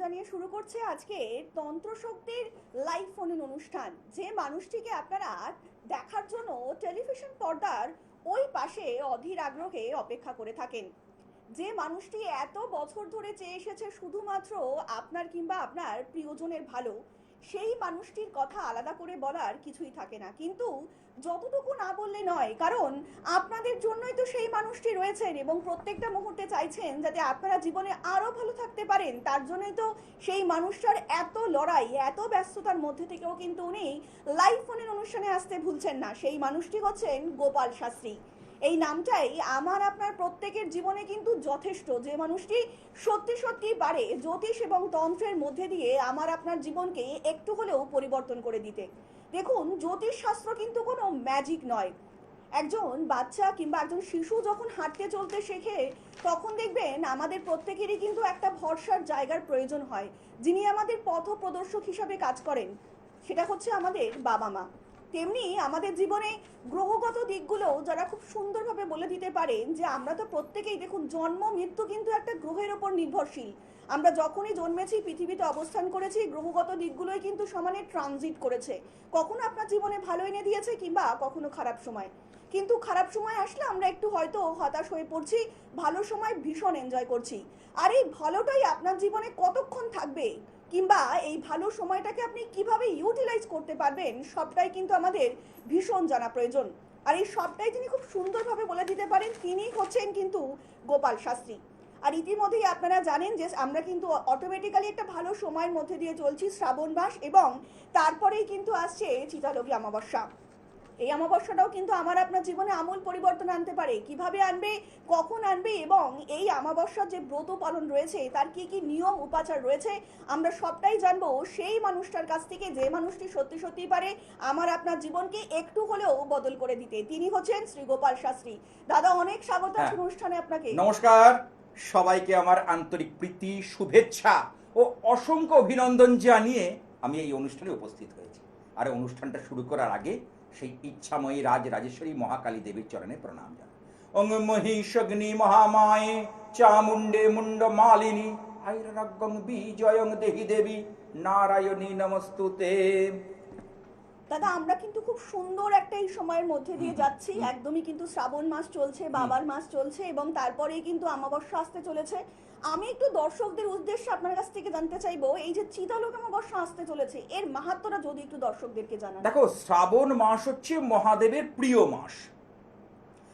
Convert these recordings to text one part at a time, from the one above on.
জানিয়ে শুরু করছে আজকে তন্ত্রশক্তির লাইভ ফোন ইন অনুষ্ঠান। যে মানুষটিকে আপনারা দেখার জন্য টেলিভিশন পর্দার ওই পাশে অধীর আগ্রহে অপেক্ষা করে থাকেন, যে মানুষটি এত বছর ধরে চেয়ে এসেছে শুধুমাত্র আপনার কিংবা আপনার প্রিয়জনের ভালো, সেই মানুষটির কথা আলাদা করে বলার কিছুই থাকে না। কিন্তু যতটুকু না বললে নয়, কারণ আপনাদের জন্যই তো সেই মানুষটি রয়েছেন এবং প্রত্যেকটা মুহূর্তে চাইছেন যাতে আপনারা জীবনে আরো ভালো থাকতে পারেন। তার জন্যই তো সেই মানুষটার এত লড়াই, এত ব্যস্ততার মধ্যে থেকেও কিন্তু উনি লাইভ ফোনের অনুষ্ঠানে আসতে ভুলছেন না। সেই মানুষটি হচ্ছেন গোপাল শাস্ত্রী। এই নামটাই আমার আপনার প্রত্যেকের জীবনে কিন্তু যথেষ্ট। যে মানুষটি সত্যি সত্যি পারে জ্যোতিষ এবং তন্ত্রের মধ্যে দিয়ে আমার আপনার জীবনকে একটু হলেও পরিবর্তন করে দিতে। দেখুন, জ্যোতিষ শাস্ত্র কিন্তু কোনো ম্যাজিক নয়। একজন বাচ্চা কিংবা একজন শিশু যখন হাঁটতে চলতে শেখে, তখন দেখবেন আমাদের প্রত্যেকেরই কিন্তু একটা ভরসার জায়গার প্রয়োজন হয়, যিনি আমাদের পথ প্রদর্শক হিসাবে কাজ করেন। সেটা হচ্ছে আমাদের বাবা মা। তেমনি আমাদের জীবনে গ্রহগত দিকগুলো যারা খুব সুন্দরভাবে বলে দিতে পারেন যে আমরা তো প্রত্যেকেই, দেখুন, জন্ম মৃত্যু কিন্তু একটা গ্রহের ওপর নির্ভরশীল। আমরা যখনই জন্মেছি, পৃথিবীতে অবস্থান করেছি, গ্রহগত দিকগুলোই কিন্তু সমানে ট্রানজিট করেছে। কখনো আপনার জীবনে ভালো এনে দিয়েছে কিংবা কখনো খারাপ সময়। কিন্তু খারাপ সময় আসলে আমরা একটু হয়তো হতাশ হয়ে পড়ছি, ভালো সময় ভীষণ এনজয় করছি। আর এই ভালোটাই আপনার জীবনে কতক্ষণ থাকবে কিংবা এই ভালো সময়টাকে আপনি কিভাবে ইউটিলাইজ করতে পারবেন, সবটাই কিন্তু আমাদের ভীষণ জানা প্রয়োজন। আর এই সবটাই তিনি খুব সুন্দরভাবে বলে দিতে পারেন, তিনি হচ্ছেন কিন্তু গোপাল শাস্ত্রী। আর ইতিমধ্যেই আপনারা জানেন যে আমরা কিন্তু অটোমেটিক্যালি একটা ভালো সময়ের মধ্যে দিয়ে চলছি, শ্রাবণ মাস, এবং তারপরেই কিন্তু আসছে চিতালগী অমাবস্যা। এই অমাবস্যাটাও কিন্তু আমার আপনার জীবনে আমূল পরিবর্তন আনতে পারে। কিভাবে আনবে, কখন আনবে, এবং এই অমাবস্যার যে ব্রত পালন রয়েছে তার কি কি নিয়ম উপাচার রয়েছে, আমরা সবটাই জানবো সেই মানুষটার কাছ থেকে, যে মানুষটি সত্যি সত্যি পারে আমার আপনার জীবনকে একটু হলেও বদল করে দিতে। তিনি হচ্ছেন শ্রী গোপাল শাস্ত্রী। দাদা, অনেক স্বাগত অনুষ্ঠানে আপনাকে। নমস্কার সবাইকে, আমার আন্তরিক প্রীতি, শুভেচ্ছা ও অসংখ্য অভিনন্দন জানিয়ে আমি এই অনুষ্ঠানে উপস্থিত হয়েছি। আর অনুষ্ঠানটা শুরু করার আগে সেই ইচ্ছাময়ী রাজরাজেশ্বরী মহাকালী দেবীর চরণে প্রণাম জানাই। অং মহিষগ্নি মহামায়ে চামুণ্ডে মুন্ড মালিনী আইরাগ্যং বিজয়ং দেহি দেবী নারায়ণী নমস্তুতে। দাদা, আমরা কিন্তু খুব সুন্দর একটা এই সময়ের মধ্যে দিয়ে যাচ্ছি। একদমই কিন্তু শ্রাবণ মাস চলছে, বাবার মাস চলছে, এবং তারপরেই কিন্তু অমাবস্যা আসতে চলেছে। আমি একটু দর্শকদের উদ্দেশ্যে আপনার কাছ থেকে জানতে চাইবো, এই যে চিতালোক অমাবস্যা আসতে চলেছে, এর মাহাত্ম্যটা যদি একটু দর্শকদেরকে জানান। দেখো, শ্রাবণ মাস হচ্ছে মহাদেবের প্রিয় মাস।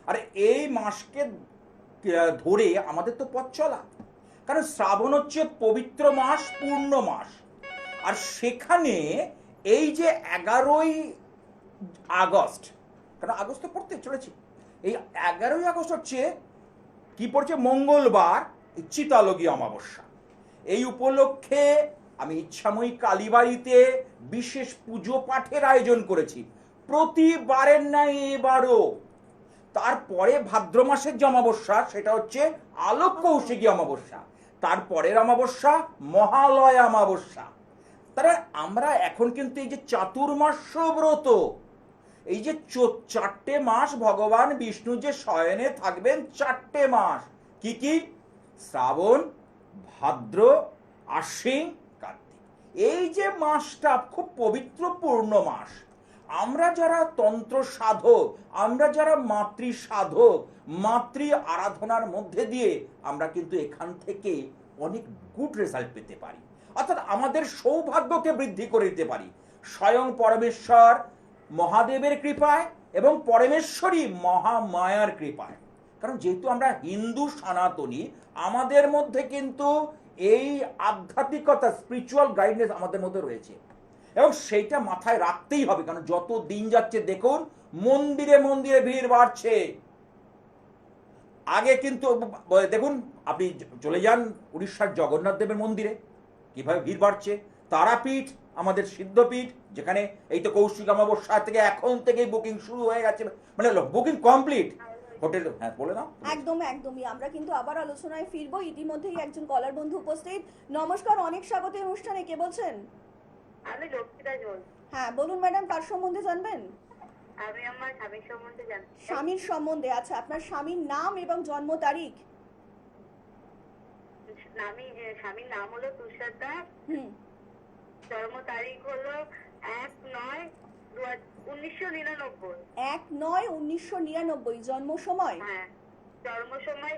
আর এই মাসকে ধরে আমাদের তো পথ চলা, কারণ শ্রাবণ হচ্ছে পবিত্র মাস, পূর্ণ মাস। আর সেখানে এই যে 11ই আগস্ট, কারণ আগস্ট তো পড়তে চলেছি, এই 11ই আগস্ট হচ্ছে কি পড়ছে, মঙ্গলবার, চিতালগী অমাবস্যা। এই উপলক্ষে আমি ইচ্ছাময়ী কালীবাড়িতে বিশেষ পুজো পাঠের আয়োজন করেছি, প্রতিবারের ন্যায় এবারও। তারপরে ভাদ্র মাসের যে অমাবস্যা, সেটা হচ্ছে আলোক কৌশিকী অমাবস্যা। তারপরের অমাবস্যা মহালয়া অমাবস্যা। তারা আমরা এখন কিন্তু এই যে চাতুর্মাস্য ব্রত, এই যে 4টে মাস ভগবান বিষ্ণু যে শয়নে থাকবেন, 4টে মাস কি কি, শ্রাবণ, ভাদ্র, আশ্বিন, কার্তিক। এই যে মাসটা খুব পবিত্র পূর্ণ মাস। আমরা যারা তন্ত্র সাধক, আমরা যারা মাতৃ সাধক, মাতৃ আরাধনার মধ্যে দিয়ে আমরা কিন্তু এখান থেকে অনেক গুড রেজাল্ট পেতে পারি, অর্থাৎ আমাদের সৌভাগ্যকে বৃদ্ধি করে দিতে পারি স্বয়ং পরমেশ্বর মহাদেবের কৃপায় এবং পরমেশ্বরী মহামায়ার কৃপায়। কারণ যেহেতু আমরা হিন্দু সনাতনী, আমাদের মধ্যে কিন্তু এই আধ্যাত্মিকতা, স্পিরিচুয়াল গাইডনেস আমাদের মধ্যে রয়েছে, এবং সেইটা মাথায় রাখতেই হবে। কারণ যত দিন যাচ্ছে দেখুন, মন্দিরে মন্দিরে ভিড় বাড়ছে। আগে কিন্তু দেখুন, আপনি চলে যান উড়িষ্যার জগন্নাথ দেবের মন্দিরে, কিভাবে ভিড় বাড়ছে। তারাপীঠ, আমাদের সিদ্ধপীঠ, যেখানে এই তো কৌশিক অমাবস্যা থেকে এখন থেকেই বুকিং শুরু হয়ে গেছে, মানে বুকিং কমপ্লিট হোটেল। হ্যাঁ, বলে না, একদমই আমরা কিন্তু আবার আলোচনায় ফিরবো। ইতিমধ্যেই একজন কলার বন্ধু উপস্থিত। নমস্কার, অনেক স্বাগত অনুষ্ঠানে। কে বলছেন? আমি লক্ষ্মীদা জোল। হ্যাঁ বলুন ম্যাডাম, কার সম্বন্ধে জানবেন? আমি আমার স্বামীর সম্বন্ধে জানতে চাই। স্বামীর সম্বন্ধে? আচ্ছা, আপনার স্বামীর নাম এবং জন্ম তারিখ? স্বামীর নাম হলো তুষার দাস, হুম। জন্ম তারিখ হলো 1/9/1999। 1/9/1999 জন্ম সময়? হ্যাঁ, জন্ম সময়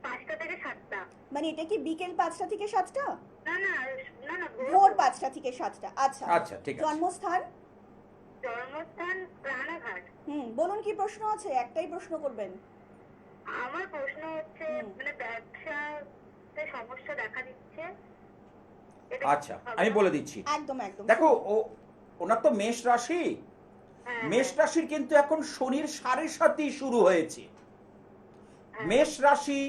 5টা থেকে 7টা। মানে এটা কি বিকেল 5টা থেকে 7টা? না না না না, ভোর 5টা থেকে 7টা। আচ্ছা আচ্ছা, ঠিক আছে। জন্মস্থান? জন্মস্থান রানাঘাট। বলুন কি প্রশ্ন আছে? একটাই প্রশ্ন করবেন। আমার প্রশ্ন হচ্ছে মানে ব্যবসাতে সমস্যা দেখা দিচ্ছে। এটা কি আচ্ছা, হবে? আমি বলে দিচ্ছি। একদম একদম। দেখো, ওনার তো মেষ রাশি। হ্যাঁ, মেষ রাশির কিন্তু এখন শনির 7.5 শুরু হয়েছে। হ্যাঁ। মেষ রাশি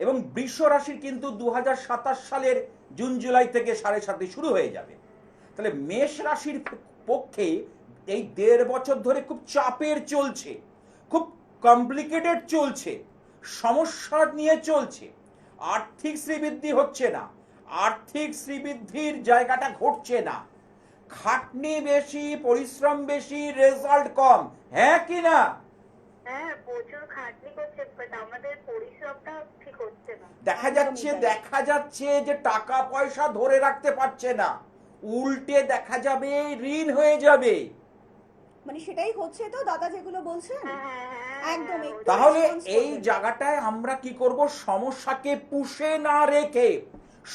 এবং বৃষ রাশির কিন্তু 2027 সালের জুন জুলাই থেকে 7.5 শুরু হয়ে যাবে। তাহলে মেষ রাশির পক্ষে এই 1.5 বছর ধরে খুব চাপের চলছে, খুব কমপ্লিকেটেড চলছে, সমস্যা নিয়ে চলছে। আর্থিক শ্রীবৃদ্ধি হচ্ছে না, আর্থিক শ্রীবৃদ্ধির জায়গাটা ঘটছে না, খাটনি বেশি, পরিশ্রম বেশি, রেজাল্ট কম। হ্যাঁ কি না? হ্যাঁ, প্রচুর খাটনি করছে, বাট আমাদের পরিশ্রমটা ঠিক হচ্ছে না। দেখা যাচ্ছে যে টাকা পয়সা ধরে রাখতে পারছে না, উল্টে দেখা যাবে ঋণ হয়ে যাবে। মানে সেটাই হচ্ছে তো দাদা যেগুলো বলছেন? একদম একটু তাহলে response এই করবেন। জায়গাটায় আমরা কি করব? সমস্যাকে পুষে না রেখে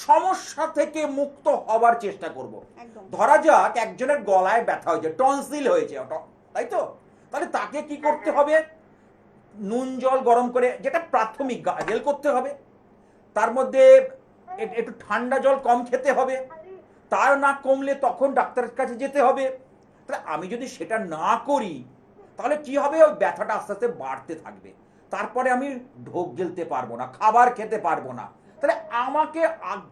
সমস্যা থেকে মুক্ত হবার চেষ্টা করব। একদম। ধরা যাক একজনের গলায় ব্যথা হয়েছে, টনসিল হয়েছে, তাই তো? তাহলে তাকে কি করতে হবে? নুন জল গরম করে, যেটা প্রাথমিক, গার্গেল করতে হবে। তার মধ্যে একটু ঠান্ডা জল কম খেতে হবে। তার না কমলে তখন ডাক্তারের কাছে যেতে হবে। তাহলে আমি যদি সেটা না করি তাহলে কি হবে? ওই ব্যথাটা আস্তে আস্তে বাড়তে থাকবে, তারপরে আমি ঢোক গিলতে পারবো না, খাবার খেতে পারবো না। তাহলে আমাকে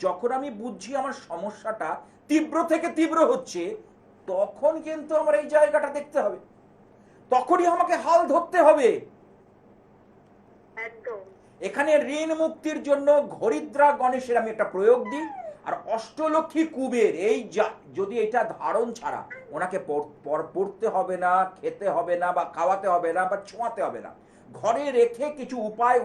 যখন আমি বুঝছি আমার সমস্যাটা তীব্র থেকে তীব্র হচ্ছে, তখন কিন্তু আমার এই জায়গাটা দেখতে হবে, তখনই আমাকে হাল ধরতে হবে। একদম। এখানে ঋণ মুক্তির জন্য হরিদ্রা গণেশের আমি একটা প্রয়োগ দিই, আর অষ্টলক্ষ্মী কুবের, এই যদি এটা ধারণ ছাড়া ওনাকে পড়তে হবে না, খেতে হবে না, বা খাওয়াতে হবে না, বা ছোঁয়াতে হবে না, ঘরে রেখে কিছু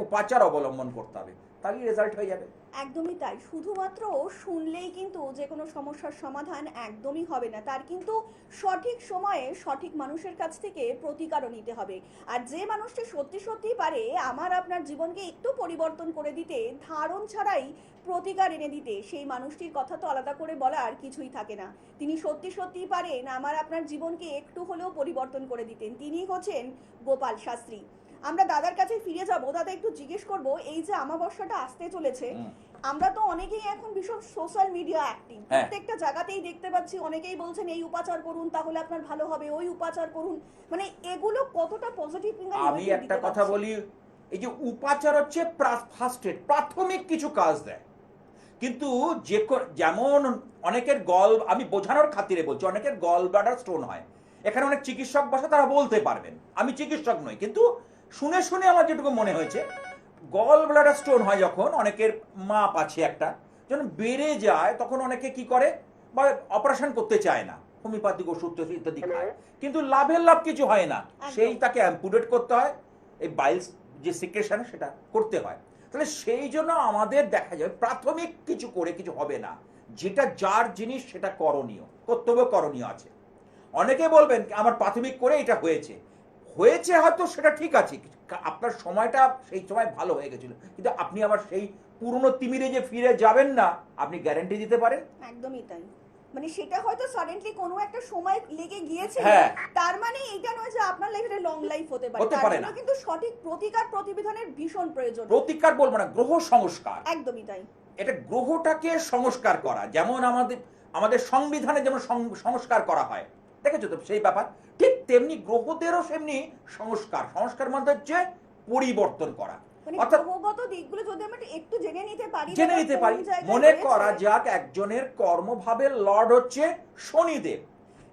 উপাচার অবলম্বন করতে হবে, তাহলেই রেজাল্ট হয়ে যাবে। একদমই তাই। শুধুমাত্র শুনলেই কিন্তু যে কোনো সমস্যার সমাধান একদমই হবে না, তার কিন্তু সঠিক সময়ে সঠিক মানুষের কাছ থেকে প্রতিকারও নিতে হবে। আর যে মানুষটি সত্যি সত্যিই পারে আমার আপনার জীবনকে একটু পরিবর্তন করে দিতে, ধারণ ছাড়াই প্রতিকার এনে দিতে, সেই মানুষটির কথা তো আলাদা করে বলার কিছুই থাকে না। তিনি সত্যি সত্যিই পারেন আমার আপনার জীবনকে একটু হলেও পরিবর্তন করে দিতেন। তিনি হচ্ছেন গোপাল শাস্ত্রী। আমরা দাদার কাছে ফিরে যাব। দাদা একটু জিজ্ঞেস করব, এই যে আমাবস্যাটা আসতে চলেছে, আমরা তো অনেকেই এখন ভীষণ সোশ্যাল মিডিয়া অ্যাক্টিভ, প্রত্যেকটা জায়গাতেই দেখতে পাচ্ছি অনেকেই বলছেন এই উপাচার করুন তাহলে আপনার ভালো হবে, ওই উপাচার করুন। মানে এগুলো কতটা পজিটিভ? আমি একটা কথা বলি, এই যে উপাচার হচ্ছে ফার্স্ট এড, প্রাথমিক কিছু কাজ দেয়। কিন্তু যেমন অনেকের আমি বোঝানোর খাতিরে বলছি, অনেকের গল ব্লাডার স্টোন হয়, এখানে অনেক চিকিৎসক বসে, তারা বলতে পারবেন, আমি চিকিৎসক নই, কিন্তু শুনে শুনে আমার যেটুকু মনে হয়েছে, গল ব্লাডার স্টোন হয় যখন, অনেকের মাপ আছে একটা, যখন বেড়ে যায় তখন অনেকে কি করে, বা অপারেশন করতে চায় না, হোমিওপ্যাথিক ওষুধ ইত্যাদি খায়, কিন্তু লাভ কিছু হয় না, সেই তাকে অ্যাম্পুটেট করতে হয়, এই বাইলস যে সিক্রেশন সেটা করতে হয়। তাহলে সেই জন্য আমাদের দেখা যায় প্রাথমিক কিছু করে কিছু হবে না, যেটা যার জিনিস সেটা কর্তব্য করণীয় আছে। অনেকে বলবেন আমার প্রাথমিক করে এটা হয়েছে হয়তো সেটা ঠিক আছে, আপনার সময়টা সেই সময় ভালো হয়ে গেছিল, কিন্তু আপনি আবার সেই পুরনো তিমিরে যে ফিরে যাবেন না, আপনি গ্যারান্টি দিতে পারেন? একদমই তাই। মানে সেটা হয়তো সাডেনলি কোনো একটা সময় লেগে গিয়েছে, তার মানে এটা নয় যে আপনার লাইফে লং লাইফ হতে পারে। তার জন্য কিন্তু সঠিক প্রতিকার প্রতিবিধানের ভীষণ প্রয়োজন। প্রতিকার বলবো না, গ্রহ সংস্কার। একদমই তাই। এটা গ্রহটাকে সংস্কার করা, যেমন আমাদের সংবিধানে যেমন সংস্কার করা হয়, দেখেছো তো সেই ব্যাপার, ঠিক তেমনি গ্রহদেরও সেমনি সংস্কার মানে হচ্ছে পরিবর্তন করা। অর্থাৎ গ্রহগত দিকগুলো যদি আমরা একটু জেনে নিতে পারি। মনে করা যাক একজনের কর্মভাবের লর্ড হচ্ছে শনিদেব,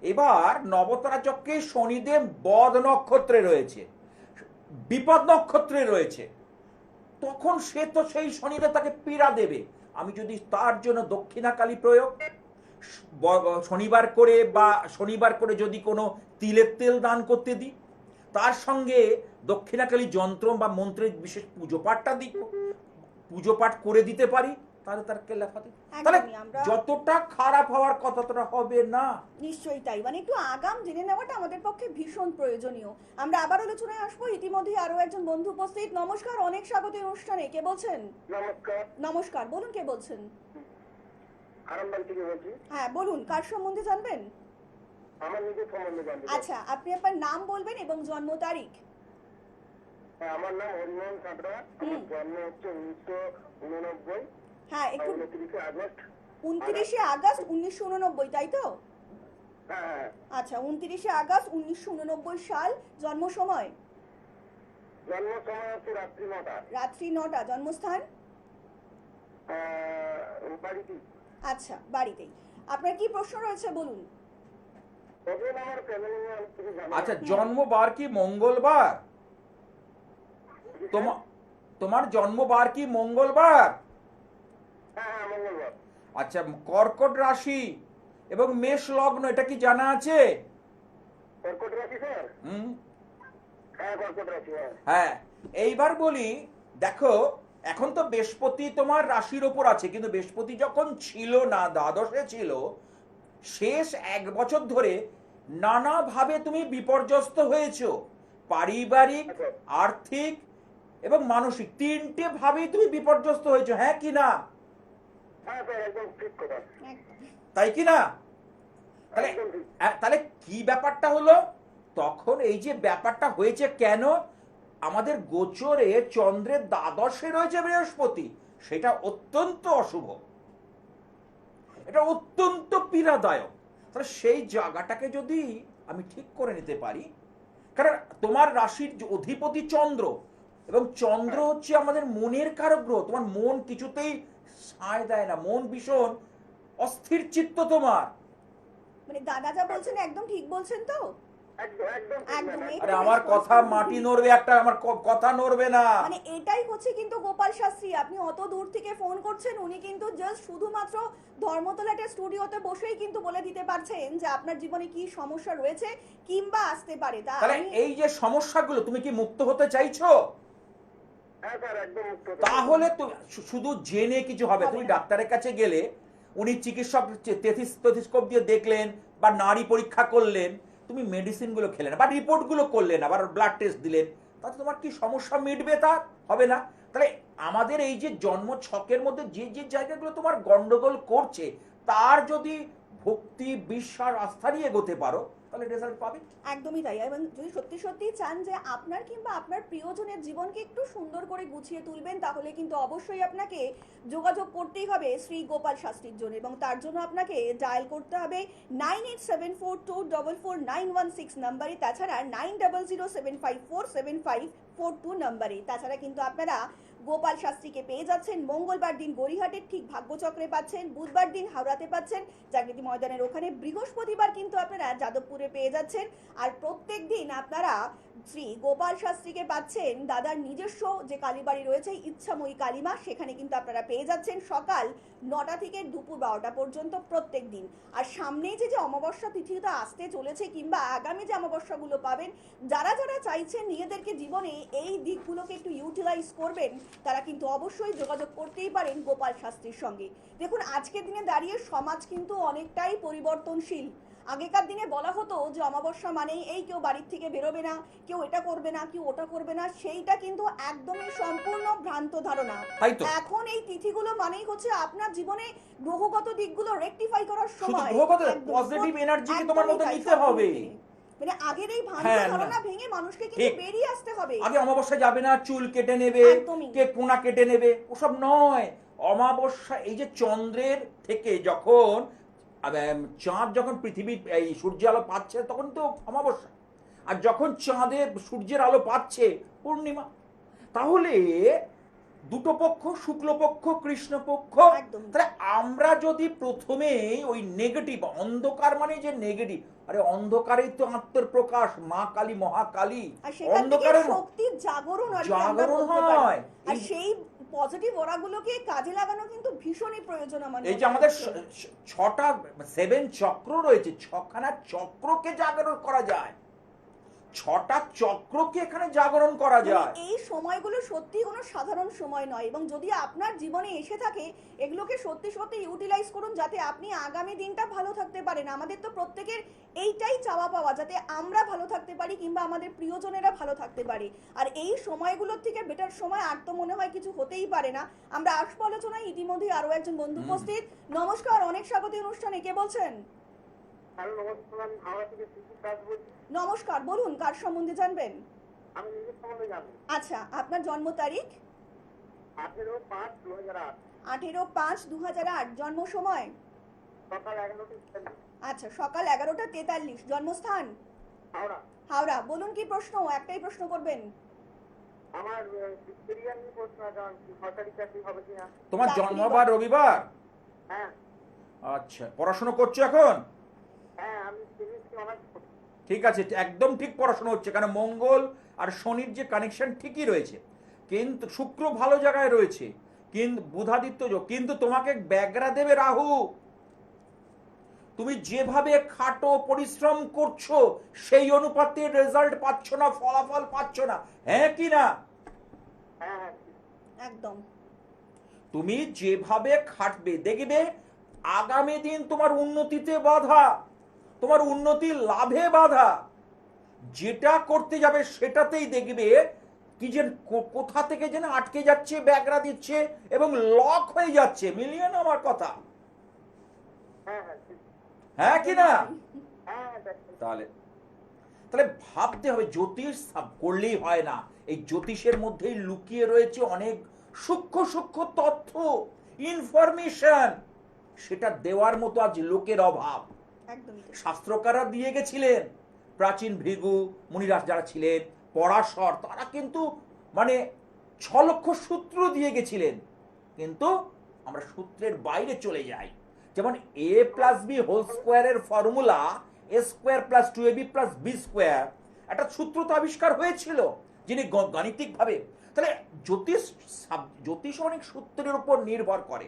এবার নবতারা চক্রে শনিদেব বদ নক্ষত্রে রয়েছে, বিপদ নক্ষত্রে রয়েছে, তখন সে তো সেই শনিদেব তাকে পীড়া দেবে। আমি যদি তার জন্য দক্ষিণাকালী প্রয়োগ শনিবার করে যদি কোনো তিলের তেল দান করতে দিই, তার সঙ্গে দক্ষিণাকালী যন্ত্র বা মন্ত্রের বিশেষ পুজো পাঠ করে দিতে পারি, তাহলে তার কেল্লাফাতে, তাহলে একদমই আমরা যতটা খারাপ হওয়ার কথা ততটা হবে না। নিশ্চয়ই তাই, মানে একটু আগাম জেনে নেওয়াটা আমাদের পক্ষে ভীষণ প্রয়োজনীয়। আমরা আবার আলোচনায় আসবো, ইতিমধ্যে আরো একজন বন্ধু উপস্থিত। নমস্কার, অনেক স্বাগত এই অনুষ্ঠানে। কে বলছেন? নমস্কার, নমস্কার, বলুন কে বলছেন? আরামবাগ থেকে বলছি। হ্যাঁ বলুন, কার সম্বন্ধে জানবেন? আমার নিজের সম্বন্ধে জানতে চাই। আচ্ছা, আপনি আপনার নাম বলবেন এবং জন্ম তারিখ। হ্যাঁ, আমার নাম হরিমোহন সাঁতরা। আমার জন্ম হচ্ছে 1989, হ্যাঁ একটু 29 আগস্ট। 29 আগস্ট 1989, তাই তো? হ্যাঁ, আচ্ছা, 29 আগস্ট 1989 সাল। জন্ম সময়? জন্ম সময় হচ্ছে রাত্রি 9টা। রাত্রি 9টা। জন্মস্থান? বাড়িতে। আচ্ছা, বাড়িতেই। আপনার কি প্রশ্ন রয়েছে বলুন। তখন আমার ফ্যামিলি নিয়ে অনেক কিছু জানা আচ্ছা, আছে। জন্মবার কি মঙ্গলবার? তোমার জন্মবার কি মঙ্গলবার? হ্যাঁ হ্যাঁ, মঙ্গলবার। আচ্ছা, কর্কট রাশি এবং মেষ লগ্ন, এটা কি জানা আছে? কর্কট রাশি স্যার? হুম, হ্যাঁ, কর্কট রাশি। হ্যাঁ, হ্যাঁ। এইবার বলি, দেখো এখন তো বৃহস্পতি তোমার রাশির ওপর আছে, কিন্তু বৃহস্পতি যখন ছিল না, দ্বাদশে ছিল, শেষ 1 বছর ধরে নানাভাবে তুমি বিপর্যস্ত হয়েছো। পারিবারিক, আর্থিক এবং মানসিক, 3টে ভাবেই তুমি বিপর্যস্ত হয়েছো, হ্যাঁ কি না? হ্যাঁ স্যার, একদম ঠিক কথা। তাই কি না? তাহলে একদম ঠিক। তাহলে কি ব্যাপারটা হলো? তখন এই যে ব্যাপারটা হয়েছে কেন, আমাদের গোচরে চন্দ্রের দ্বাদশে রয়েছে বৃহস্পতি, সেটা অত্যন্ত অশুভ, এটা অত্যন্ত পীড়াদায়ক। তাহলে সেই জায়গাটাকে যদি আমি ঠিক করে নিতে পারি, কারণ তোমার রাশির যে অধিপতি চন্দ্র, এবং চন্দ্র হচ্ছে আমাদের মনের কারক গ্রহ। তোমার মন কিছুতেই সায় দেয় না, মন ভীষণ অস্থির চিত্ত তোমার। মানে দাদা যা বলছেন একদম ঠিক বলছেন তো? একদম একদম ঠিক একদম, ম্যাম। এই- আরে আমার কথা মাটি নড়বে একটা, আমার কথা নড়বে না। মানে এটাই হচ্ছে কিন্তু গোপাল শাস্ত্রী, আপনি অত দূর থেকে ফোন করছেন, উনি কিন্তু জাস্ট শুধুমাত্র ধর্মতলাটা স্টুডিওতে বসেই কিন্তু বলে দিতে পারছেন যে আপনার জীবনে কি সমস্যা রয়েছে কিংবা আসতে পারে। তা তাহলে আমি- এই যে সমস্যাগুলো, তুমি কি মুক্ত হতে চাইছো? হ্যাঁ স্যার, একদম মুক্ত। তাহলে তো শুধু জেনে কিছু হবে? তুমি ডাক্তারের কাছে গেলে উনি চিকিৎসক টেথিস্কোপ দিয়ে দেখলেন বা নাড়ি পরীক্ষা করলেন, তুমি মেডিসিন গুলো খেলেন বা রিপোর্ট গুলো করলেন, আবার ব্লাড টেস্ট দিলেন, তাতে তোমার কি সমস্যা মিটবে? তা হবে না। তাহলে আমাদের এই যে জন্ম ছকের মধ্যে যে যে জায়গাগুলো তোমার গন্ডগোল করছে, তার যদি ভক্তি, বিশ্বাস, আস্থা নিয়ে এগোতে পারো, তাহলে রেজাল্ট পাবে। একদমই তাই। এবং যদি সত্যি সত্যি চান যে আপনার কিংবা আপনার প্রিয়জনের জীবনকে একটু সুন্দর করে গুছিয়ে তুলবেন, তাহলে কিন্তু অবশ্যই আপনাকে যোগাযোগ করতেই হবে শ্রী গোপাল শাস্ত্রীর জন্য, এবং তার জন্য আপনাকে ডায়াল করতে হবে 9874244916 নাম্বারে, তাছাড়া 9007547542 নাম্বারে। তাছাড়া কিন্তু আপনারা গোপাল শাস্ত্রীকে পেয়ে যাচ্ছেন মঙ্গলবার দিন গড়িহাটের ঠিক ভাগ্যচক্রে পাচ্ছেন, বুধবার দিন হাওড়াতে পাচ্ছেন জাগৃতি ময়দানের ওখানে, বৃহস্পতিবার কিন্তু আপনারা যাদবপুরে পেয়ে যাচ্ছেন, আর প্রত্যেক দিন আপনারা শ্রী গোপাল শাস্ত্রীকে পাচ্ছেন দাদার নিজস্ব যে কালীবাড়ি রয়েছে ইচ্ছাময়ী কালীমা, সেখানে কিন্তু আপনারা পেয়ে যাচ্ছেন সকাল 9টা থেকে দুপুর 12টা পর্যন্ত প্রত্যেক দিন। আর সামনেই যে অমাবস্যা তিথিটা আসতে চলেছে কিংবা আগামী যে অমাবস্যাগুলো পাবেন, যারা যারা চাইছেন নিজেদেরকে জীবনে এই দিকগুলোকে একটু ইউটিলাইজ করবেন, তারা কিন্তু অবশ্যই যোগাযোগ করতেই পারেন গোপাল শাস্ত্রীর সঙ্গে। দেখুন, আজকের দিনে দাঁড়িয়ে সমাজ কিন্তু অনেকটাই পরিবর্তনশীল। আগেকার দিনে বলা হতো যে অমাবস্যা মানেই এই কেউ বাড়ির থেকে বেরোবে না, কেউ এটা করবে না, কেউ ওটা করবে না, সেইটা কিন্তু একদমই সম্পূর্ণ ভ্রান্ত ধারণা। তাই তো। এখন এই তিথিগুলো মানেই হচ্ছে আপনার জীবনে গ্রহগত দিকগুলো রেকটিফাই করার শুধু সময়। গ্রহগত একদম, পজিটিভ এনার্জিকে তোমার একদমই মধ্যে তাই, নিতে সব হবে। দিকে। মানে আগের এই ভ্রান্ত হ্যাঁ, ধারণা না। ভেঙে মানুষকে কিন্তু ঠিক। বেরিয়ে আসতে হবে। আগে অমাবস্যা যাবে না, চুল কেটে নেবে, একদমই। কে কোনা কেটে নেবে, ওসব নয়। অমাবস্যা এই যে চন্দ্রের থেকে যখন চাঁদ যখন পৃথিবী এই সূর্যের আলো পাচ্ছে, তখন তো অমাবস্যা, আর যখন চাঁদের সূর্যের আলো পাচ্ছে পূর্ণিমা। তাহলে দুটো পক্ষ, শুক্লপক্ষ, কৃষ্ণপক্ষ। একদম। তাহলে আমরা যদি প্রথমেই ওই নেগেটিভ, অন্ধকার মানে যে নেগেটিভ, আরে অন্ধকারেই তো আত্মপ্রকাশ, মা কালী, মহাকালী। আর সেখান থেকে অন্ধকারের শক্তির জাগরণ আর কি আমরা জাগরণ বলতে পারি। হয়। আর সেই পজিটিভ ওরাগুলোকে কাজে লাগানো কিন্তু ভীষণই প্রয়োজন আমার এই মনে যে আমাদের হচ্ছে। 6টা 7 চক্র রয়েছে, 6খানা চক্রকে জাগরণ করা যায়। ছটা চক্রকে এখানে জাগরণ করা যায়। এই সময়গুলো সত্যি কোনো সাধারণ সময় নয়, এবং যদি আপনার জীবনে এসে থাকে এগুলোকে সত্যি সত্যি ইউটিলাইজ করুন যাতে আপনি আগামী দিনটা ভালো থাকতে পারেন। আমাদের তো প্রত্যেকের এইটাই চাওয়া পাওয়া, যাতে আমরা ভালো থাকতে পারি কিংবা আমাদের প্রিয়জনেরা ভালো থাকতে পারে। আর এই সময়গুলোর থেকে বেটার সময় আর তো মনে হয় কিছু হতেই পারে না। আমরা আসবো আলোচনায়, ইতিমধ্যে আরো একজন বন্ধু উপস্থিত। নমস্কার, অনেক স্বাগত অনুষ্ঠানে। কে বলছেন? হ্যালো, নমস্কার, আমি হাওড়া থেকে শিশির দাস বলছি। নমস্কার, বলুন কার সম্বন্ধে জানবেন? আমি নিজের সম্বন্ধে জানি। আচ্ছা, আপনার জন্ম তারিখ? 18/5/2008, 18/5/2008। জন্ম সময়? সকাল 11টা। আচ্ছা, সকাল 11:43। জন্মস্থান? হাওড়া। হাওড়া। বলুন কি প্রশ্ন? একটাই প্রশ্ন করবেন। আমার ক্যারিয়ার নিয়ে প্রশ্ন আছে, আমার কি সরকারি চাকরি হবে কিনা? তোমার চাকরি জন্মবার রবিবার? হ্যাঁ আচ্ছা, পড়াশোনা করছো এখন? হ্যাঁ, আমি কেমিস্ট্রি অনার্স করছি। ঠিক আছে, একদম ঠিক পড়াশোনা হচ্ছে, কারণ মঙ্গল আর শনির যে কানেকশন ঠিকই রয়েছে, কিন্তু শুক্র ভালো জায়গায় রয়েছে, কিন্তু বুধাদিত্য যোগ, কিন্তু তোমাকে ব্যাগরা দেবে রাহু। তুমি যেভাবে খাটো পরিশ্রম করছো সেই অনুপাতে রেজাল্ট পাচ্ছ না, ফলাফল পাচ্ছ না, হ্যাঁ কি না? হ্যাঁ হ্যাঁ, একদম। তুমি যেভাবে খাটবে দেখবে আগামী দিন তোমার উন্নতিতে বাধা, তোমার উন্নতির লাভে বাধা। যেটা করতে যাবে সেটাতেই দেখবে কি যে কোথা থেকে যেন আটকে যাচ্ছে, ব্যাগরা দিচ্ছে এবং লক হয়ে যাচ্ছে। মিলিয়ন আমার কথা, হ্যাঁ হ্যাঁ, ঠিক। হ্যাঁ কি না? হ্যাঁ হ্যাঁ, দেখছি। তাহলে তাহলে ভাবতে হবে, জ্যোতিষ করলেই হয় না, এই জ্যোতিষের মধ্যেই লুকিয়ে রয়েছে অনেক সূক্ষ্ম সূক্ষ্ম তথ্য, ইনফরমেশন, সেটা দেওয়ার মতো আজ লোকের অভাব। একদমই তাই। শাস্ত্রকাররা দিয়ে গেছিলেন, প্রাচীন ভৃগু মুনিরাজ যারা ছিলেন, পরাশর, তারা কিন্তু মানে 6 লক্ষ সূত্র দিয়ে গেছিলেন, কিন্তু আমরা সূত্রের বাইরে চলে যাই। যেমন a প্লাস বি হোল স্কোয়ারের formula a square plus 2ab plus B square, একটা সূত্র তো আবিষ্কার হয়েছিল যিনি গাণিতিক ভাবে। তাহলে জ্যোতিষ অনেক সূত্রের উপর নির্ভর করে,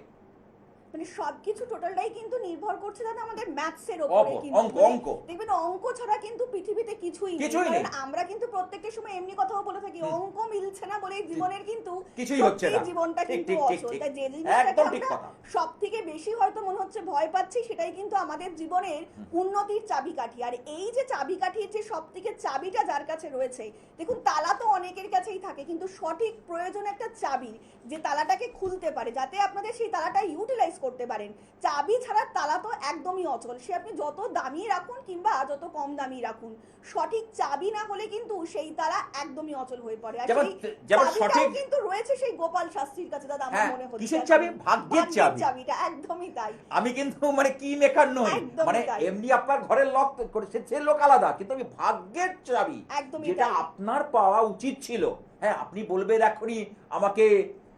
মানে সবকিছু টোটালটাই কিন্তু নির্ভর করছে দাদা আমাদের ম্যাথসের উপরে। কিন্তু অঙ্ক মানে অঙ্ক দেখবেন অঙ্ক ছাড়া কিন্তু পৃথিবীতে কিছুই নেই। কিছুই নেই। কারণ আমরা কিন্তু প্রত্যেকটা সময় এমনি কথাও বলে থাকি, অঙ্ক মিলছে না বলে জীবনের কিন্তু কিছুই হচ্ছে সত্যিই না। জীবনটা ঠিক, কিন্তু ঠিক, ঠিক, অচল। ঠিক। তাই যে জিনিসটাকে একদম ঠিক আমরা কথা। সবথেকে বেশি হয়তো মনে হচ্ছে ভয় পাচ্ছি, সেটাই কিন্তু আমাদের জীবনের উন্নতির চাবিকাঠি। আর এই যে চাবিকাঠির যে সবথেকে চাবিটা যার কাছে রয়েছে, দেখুন তালা তো অনেকের কাছেই থাকে, কিন্তু সঠিক প্রয়োজন একটা চাবি যে তালাটাকে খুলতে পারে, যাতে আপনাদের সেই তালাটা ইউটিলাইজ করতে পারেন। চাবি ছাড়া তালা তো একদমই অচল, সে আপনি যত দামি রাখুন কিংবা যত কম দামি রাখুন, সঠিক চাবি না হলে কিন্তু সেই তালা একদমই অচল হয়ে পড়ে। আর যেমন সেই সঠিক চাবিটাও কিন্তু রয়েছে সেই গোপাল শাস্ত্রীর কাছে দাদা, আমার হ্যাঁ, মনে হচ্ছে। কিসের চাবি? ভাগ্যের চাবি। চাবিটা একদমই তাই। আমি কিন্তু মানে কি মেকার নই, একদমই মানে তাই। এমনি আপনার ঘরের লক করেছে সে লোক আলাদা, কিন্তু আমি ভাগ্যের চাবি, একদমই যেটা তাই। আপনার পাওয়া উচিত ছিল। হ্যাঁ, আপনি বলবেন এখনই আমাকে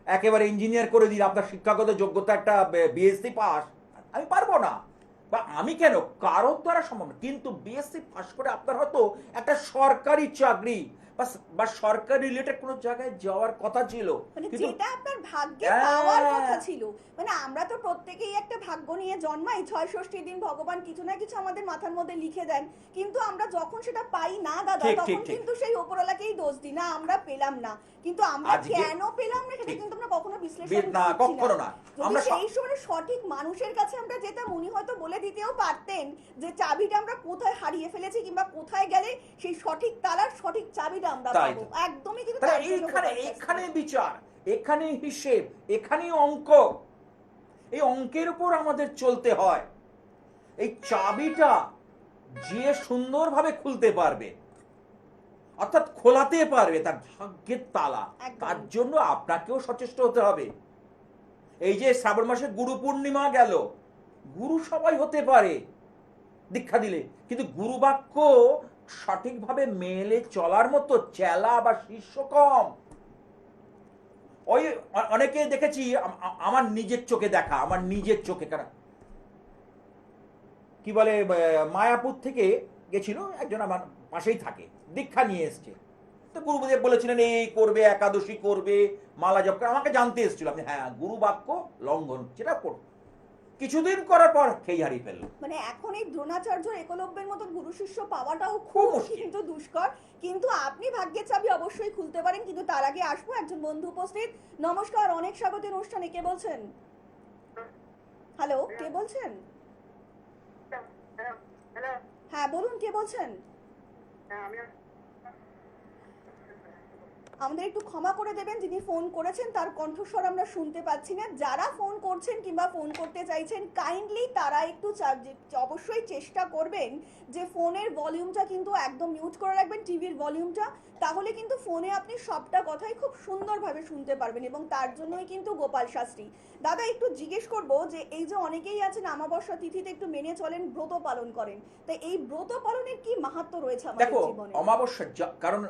একেবারে ইঞ্জিনিয়ার করে দিন, আপনার শিক্ষাগত যোগ্যতা একটা বিএসসি পাস, আমি পারবো না, বা আমি কেন, কারোর দ্বারা সম্ভব না। কিন্তু বিএসসি পাস করে আপনার হয়তো একটা সরকারি চাকরি বা সরকারি রিলেটেড কোনো জায়গায় যাওয়ার কথা ছিল, মানে কিন্তু যেটা আপনার ভাগ্যে হ্যাঁ। পাওয়ার কথা ছিল। মানে আমরা তো প্রত্যেকেই একটা ভাগ্য নিয়ে জন্মাই, ৬৬ দিন ভগবান কিছু না কিছু আমাদের মাথার মধ্যে লিখে দেন, কিন্তু আমরা যখন সেটা পাই না দাদা, ঠিক, তখন ঠিক, ঠিক। কিন্তু সেই ওপরওয়ালাকেই দোষ দিই, না আমরা পেলাম না। কিন্তু আমরা আজকে- কেন পেলাম না সেটা ঠিক। কিন্তু আমরা কখনো বিশ্লেষণ না, করছি কখনো না। যদি আমরা সেই সময় সঠিক মানুষের কাছে আমরা যেতাম, উনি হয়তো বলে দিতেও পারতেন যে চাবিটা আমরা কোথায় হারিয়ে ফেলেছি কিংবা কোথায় গেলে সেই সঠিক তালার সঠিক চাবিটা আমরা তাই পাবো। তো। একদমই কিন্তু তাহলে তার জন্য এইখানে গোপাল শাস্ত্রী। এখানে বিচার, এখানে হিসেব, এখানে অঙ্ক, এই অঙ্কের উপর আমাদের চলতে হয়। এই চাবিটা যে সুন্দরভাবে খুলতে পারবে, অর্থাৎ খোলাতে পারবে, তার ভাগ্যের তালা, একদম। তার জন্য আপনাকেও সচেষ্ট হতে হবে। এই যে শ্রাবণ মাসে গুরু পূর্ণিমা গেল, গুরু সবাই হতে পারে দীক্ষা দিলে, কিন্তু গুরু বাক্য সঠিকভাবে মেলে চলার মতো চেলা বা শিষ্য কম। ওই অনেকে দেখেছি, আমার নিজের চোখে দেখা, আমার নিজের চোখে কারা কি বলে, মায়াপুর থেকে গেছিল একজন, আমার পাশেই থাকে, দীক্ষা নিয়ে এসছে। তো গুরুদেব বলেছিলেন এই করবে, একাদশী করবে, মালা জপ করে, আমাকে জানতে এসেছিল। আমি হ্যাঁ, গুরু বাক্য লঙ্ঘন, সেটা করব, কিছুদিন করার পর খেই হারিয়ে ফেললো। মানে এখন এই দ্রোণাচার্য একলব্যের মতন গুরু শিষ্য পাওয়াটাও খুব খুব মুশকিল। কিন্তু দুষ্কর। কিন্তু আপনি ভাগ্যের চাবি অবশ্যই খুলতে পারেন। কিন্তু তার আগে আসবো একজন বন্ধু উপস্থিত। নমস্কার, অনেক স্বাগত অনুষ্ঠানে। কে বলছেন? হ্যালো, কে বলছেন? হ্যাঁ বলুন, কে বলছেন? আমাদের একটু ক্ষমা করে দেবেন, যিনি ফোন করেছেন তার কণ্ঠস্বর আমরা শুনতে পাচ্ছি না। যারা ফোন করছেন কিংবা ফোন করতে চাইছেন কাইন্ডলি তারা একটু অবশ্যই চেষ্টা করবেন যে ফোনের ভলিউমটা কিন্তু একদম মিউট করে রাখবেন, টিভির ভলিউমটা। তাহলে কিন্তু ফোনে আপনি সবটা কথাই খুব সুন্দরভাবে শুনতে পারবেন এবং তার জন্যই কিন্তু গোপাল শাস্ত্রী। দাদা একটু জিজ্ঞেস করবো যে এই যে অনেকেই আছেন অমাবস্যা তিথিতে একটু মেনে চলেন, ব্রত পালন করেন, তাই এই ব্রত পালনের কি মাহাত্ম্য রয়েছে আমাদের দেখো জীবনে? অমাবস্যা কারণ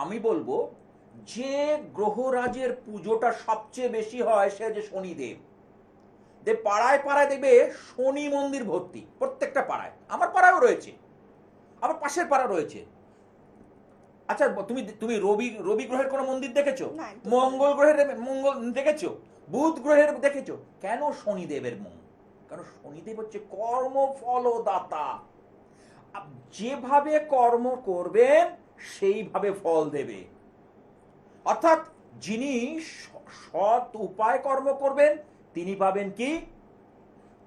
আমি বলবো যে গ্রহরাজের পুজোটা সবচেয়ে বেশি হয় সে যে শনিদেব। পাড়ায় পাড়ায় দেখবে শনি মন্দির ভর্তি, প্রত্যেকটা পাড়ায়। আমার পাড়ায়ও রয়েছে, আমার পাশের পাড়া রয়েছে। আচ্ছা তুমি তুমি রবি গ্রহের কোনো মন্দির দেখেছো? না, একদম। মঙ্গল গ্রহের মঙ্গল দেখেছো? বুধ গ্রহের দেখেছো? কেন শনিদেবের মঙ্গল? কারণ শনিদেব হচ্ছে কর্মফলদাতা। যেভাবে কর্ম করবেন সেইভাবে ফল দেবে। অর্থাৎ যিনি সৎ উপায় কর্ম করবেন তিনি পাবেন কি?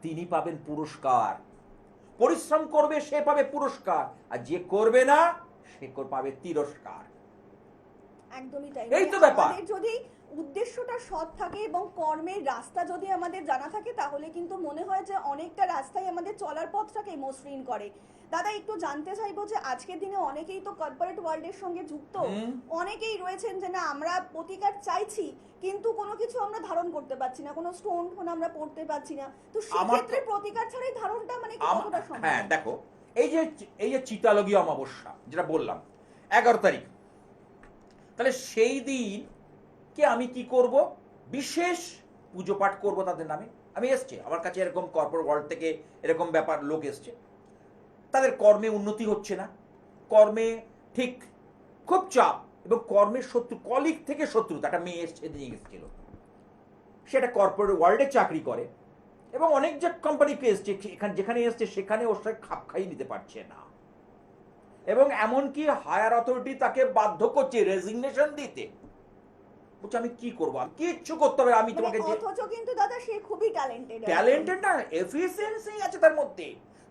তিনি পাবেন পুরস্কার। পরিশ্রম করবে সে পাবে পুরস্কার, আর যে করবে না সে পাবে তিরস্কার। একদমই তাই। এই তো মানে ব্যাপার। আমাদের যদি উদ্দেশ্যটা সৎ থাকে এবং কর্মের রাস্তা যদি আমাদের জানা থাকে তাহলে কিন্তু মনে হয় যে অনেকটা রাস্তাই আমাদের চলার পথটাকে মসৃণ করে। দাদা একটু জানতে চাইবো যে আজকের দিনে অনেকেই তো কর্পোরেট ওয়ার্ল্ডের সঙ্গে যুক্ত, অনেকেই রয়েছেন যে না আমরা প্রতিকার চাইছি কিন্তু কোনো কিছু আমরা ধারণ করতে পারছি না, কোনো স্টোন ফোন আমরা পড়তে পারছি না, তো সেক্ষেত্রে প্রতিকার ছাড়াই ধারণটা মানে কি কতটা সম্ভব? হ্যাঁ দেখো, এই যে চিতালগী অমাবস্যা যেটা বললাম 11 তারিখ, তাহলে সেই দিন কে আমি কি করব? বিশেষ পুজো পাঠ করব তাদের নামে। আমি এসছে আমার কাছে এরকম কর্পোরেট ওয়ার্ল্ড থেকে এরকম ব্যাপার লোক এসছে, তাদের কর্মে উন্নতি হচ্ছে না, কর্মে ঠিক খুব চাপ, এবং কর্মের শত্রু, কলিগ থেকে শত্রুতা। একটা মেয়ে এসছে, নিয়ে এসেছিল, সেটা কর্পোরেট ওয়ার্ল্ডে চাকরি করে এবং অনেক যে কোম্পানিতে এসছে, যেখানে এসছে সেখানে ওর সাথে খাপ খাইয়ে নিতে পারছে না, এবং এমনকি হায়ার অথরিটি তাকে বাধ্য করছে রেজিগনেশন দিতে। বলছে আমি কি করবো, আমি কিচ্ছু করতে হবে, আমি তোমাকে অথচ কিন্তু দাদা সে খুবই ট্যালেন্টেড না, এফিসিয়েন্সি আছে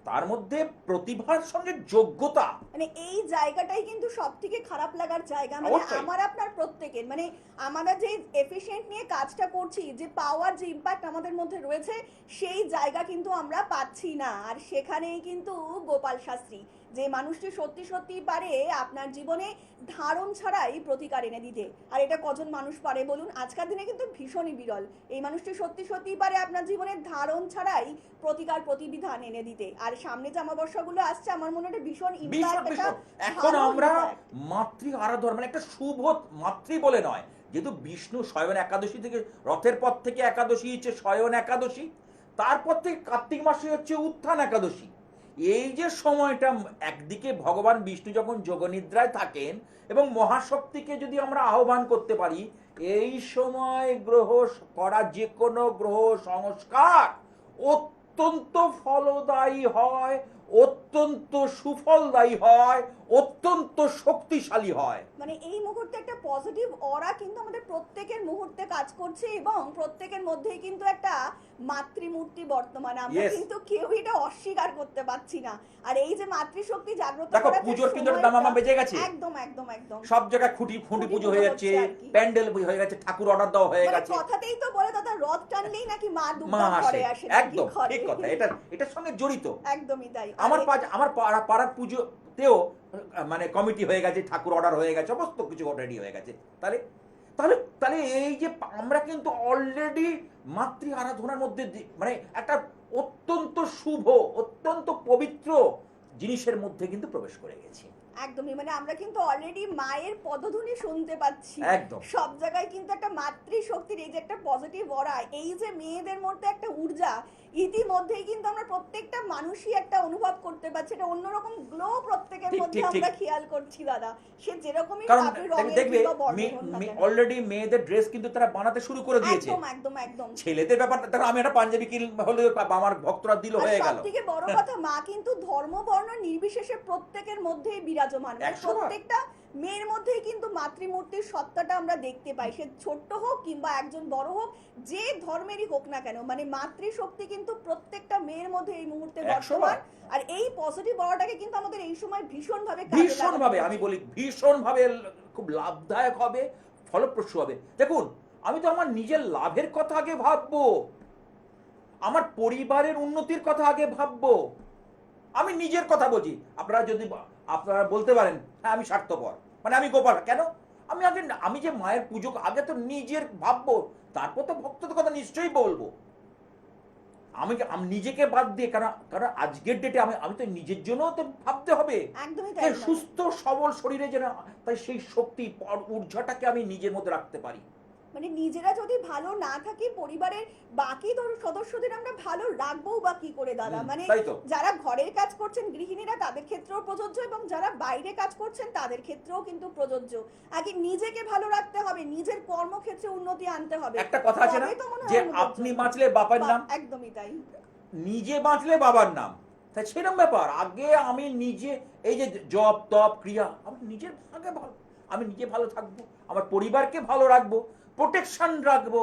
তার মধ্যে প্রতিভার সঙ্গে যোগ্যতা। মানে এই জায়গাটাই কিন্তু সবথেকে খারাপ লাগার জায়গা। মানে অবশ্যই। আমার আপনার প্রত্যেকের, মানে আমরা যে এফিশিয়েন্ট নিয়ে কাজটা করছি, যে পাওয়ার, যে ইম্প্যাক্ট আমাদের মধ্যে রয়েছে, সেই জায়গা কিন্তু আমরা পাচ্ছি না। আর সেখানেই কিন্তু গোপাল শাস্ত্রী, যে মানুষটি সত্যি সত্যি পারে আপনার জীবনে ধারণ ছাড়াই প্রতিকার এনে দিতে। আর এটা কজন মানুষ পারে বলুন? আজকের দিনে কিন্তু ভীষণই বিরল। এই মানুষটি সত্যি সত্যি পারে আপনার জীবনে ধারণ ছাড়াই প্রতিকার প্রতিবিধান এনে দিতে। আর সামনে যে অমাবস্যাগুলো আসছে, আমার মনে হয় ভীষণ ইম্প্যাক্ট। এখন আমরা মাতৃ আরাধনা, মানে একটা শুভ মাতৃ বলে নয়, যেহেতু বিষ্ণু শয়ন একাদশী থেকে, রথের পর থেকে একাদশী হচ্ছে শয়ন একাদশী, তারপর থেকে কার্তিক মাসে হচ্ছে উত্থান একাদশী। এই যে সময়টা, একদিকে ভগবান বিষ্ণু যখন যোগনিদ্রায় থাকেন এবং মহাশক্তিকে যদি আমরা আহ্বান করতে পারি, এই সময় গ্রহ করা যে কোনো গ্রহ সংস্কার অত্যন্ত ফলদায়ী হয়, অত্যন্ত সুফলদায়ী হয়, অত্যন্ত শক্তিশালী হয়। মানে এই মুহূর্তে একটা পজিটিভ অরা কিন্তু আমাদের প্রত্যেকের মুহূর্তে কাজ করছে এবং প্রত্যেকের মধ্যেই কিন্তু একটা মাতৃমূর্তি বর্তমান। আমরা কিন্তু কেউ এটা অস্বীকার করতে পারছি না। আর এই যে মাতৃশক্তি জাগ্রত দেখো করার পুজোর কিন্তু দামামা বেজে গেছে, একদম একদম একদম সব জায়গায় খুঁটি পুজো হয়ে যাচ্ছে, প্যান্ডেল হয়ে গেছে, ঠাকুর অর্ডার দেওয়া হয়ে গেছে। কথাতেই তো বলে দাদা, রথ টানলেই নাকি মা মা ঘরে আসে। আসে। একদম ঠিক কথা, এটার সঙ্গে জড়িত। একদমই তাই। আমার পাড়ার পুজোতেও মানে কমিটি হয়ে গেছে, ঠাকুর অর্ডার হয়ে গেছে, সমস্ত কিছু রেডি হয়ে গেছে। তাহলে তাহলে তাহলে এই যে আমরা কিন্তু অলরেডি মাতৃ আরাধনার মধ্যে, মানে একটা অত্যন্ত শুভ, অত্যন্ত পবিত্র জিনিসের মধ্যে কিন্তু প্রবেশ করে গেছি। একদমই, মানে আমরা কিন্তু অলরেডি মায়ের পদধ্বনি শুনতে পাচ্ছি। একদম সব জায়গায় কিন্তু একটা মাতৃশক্তির এই যে একটা পজিটিভ অরা, এই যে মেয়েদের মধ্যে একটা ঊর্জা, ইতিমধ্যেই কিন্তু আমরা প্রত্যেকটা মানুষই একটা অনুভব করতে পারছে, এটা অন্যরকম গ্লো প্রত্যেকের ঠিক, মধ্যে ঠিক, ঠিক। আমরা খেয়াল করছি দাদা, সে যেরকমই কারণ আপনি রঙের দেখবে কিংবা বর্ণের হন না কেন। অলরেডি মেয়েদের ড্রেস কিন্তু তারা বানাতে শুরু করে দিয়েছে। একদম একদম একদম। ছেলেদের ব্যাপারটা ধরো আমি একটা পাঞ্জাবি হলে আমার ভক্তরা দিল আর হয়ে গেল। সবথেকে বড় কথা, মা কিন্তু ধর্ম বর্ণ নির্বিশেষে প্রত্যেকের মধ্যেই বিরাজমান, মানে 100 বার। প্রত্যেকটা মেয়ের মধ্যেই কিন্তু মাতৃমূর্তির সত্তাটা আমরা দেখতে পাই, সে ছোট্ট হোক কিংবা একজন বড় হোক, যে ধর্মেরই হোক না কেন, মানে মাতৃশক্তি কিন্তু প্রত্যেকটা মেয়ের মধ্যে এই মুহূর্তে 100 বর্তমান। বার। আর এই পজিটিভ অর্ডারটাকে কিন্তু আমাদের এই সময় ভীষণভাবে কাজে লাগাতে ভীষণভাবে আমি হচ্ছে। বলি ভীষণভাবে খুব লাভদায়ক হবে, ফলপ্রসূ হবে। দেখুন আমি তো আমার নিজের লাভের কথা আগে ভাববো, আমার পরিবারের উন্নতির কথা আগে ভাববো। আমি নিজের কথা বলছি। আপনারা বলতে পারেন হ্যাঁ আমি স্বার্থপর, মানে আমি গোপাল কেন, আমি যে মায়ের পুজো আগে তো নিজের ভাববো, তারপর তো ভক্তদের কথা নিশ্চয়ই বলবো। আমি নিজেকে বাদ দিয়ে, কারণ আজকের ডেটে আমি তো নিজের জন্য তো ভাবতে হবে। একদমই যে তাই। সুস্থ সবল শরীরে যেন তাই সেই শক্তি ঊর্জাটাকে আমি নিজের মধ্যে রাখতে পারি। মানে নিজেরা যদি ভালো না থাকি, পরিবারের বাকি সদস্যদের আমরা ভালো রাখবো বা কি করে দাদা, মানে তাই তো। যারা ঘরের কাজ করছেন গৃহিণীরা, তাদের ক্ষেত্রেও প্রযোজ্য, এবং যারা বাইরে কাজ করছেন তাদের ক্ষেত্রেও কিন্তু প্রযোজ্য। আগে নিজেকে ভালো রাখতে হবে, নিজের কর্মক্ষেত্রে উন্নতি আনতে হবে। একটা কথা আছে না তবেই তো মনে হয় যে উন্নতি আপনি হবে। বাঁচলে বাবার নাম, একদমই তাই। নিজে বাঁচলে বাবার নাম। তাই সেরকম ব্যাপার, আগে আমি নিজে এই যে জপ তপ ক্রিয়া, আমি নিজের আগে ভালো, আমি নিজে ভালো থাকবো, আমার পরিবারকে ভালো রাখবো, প্রোটেকশন রাখবো,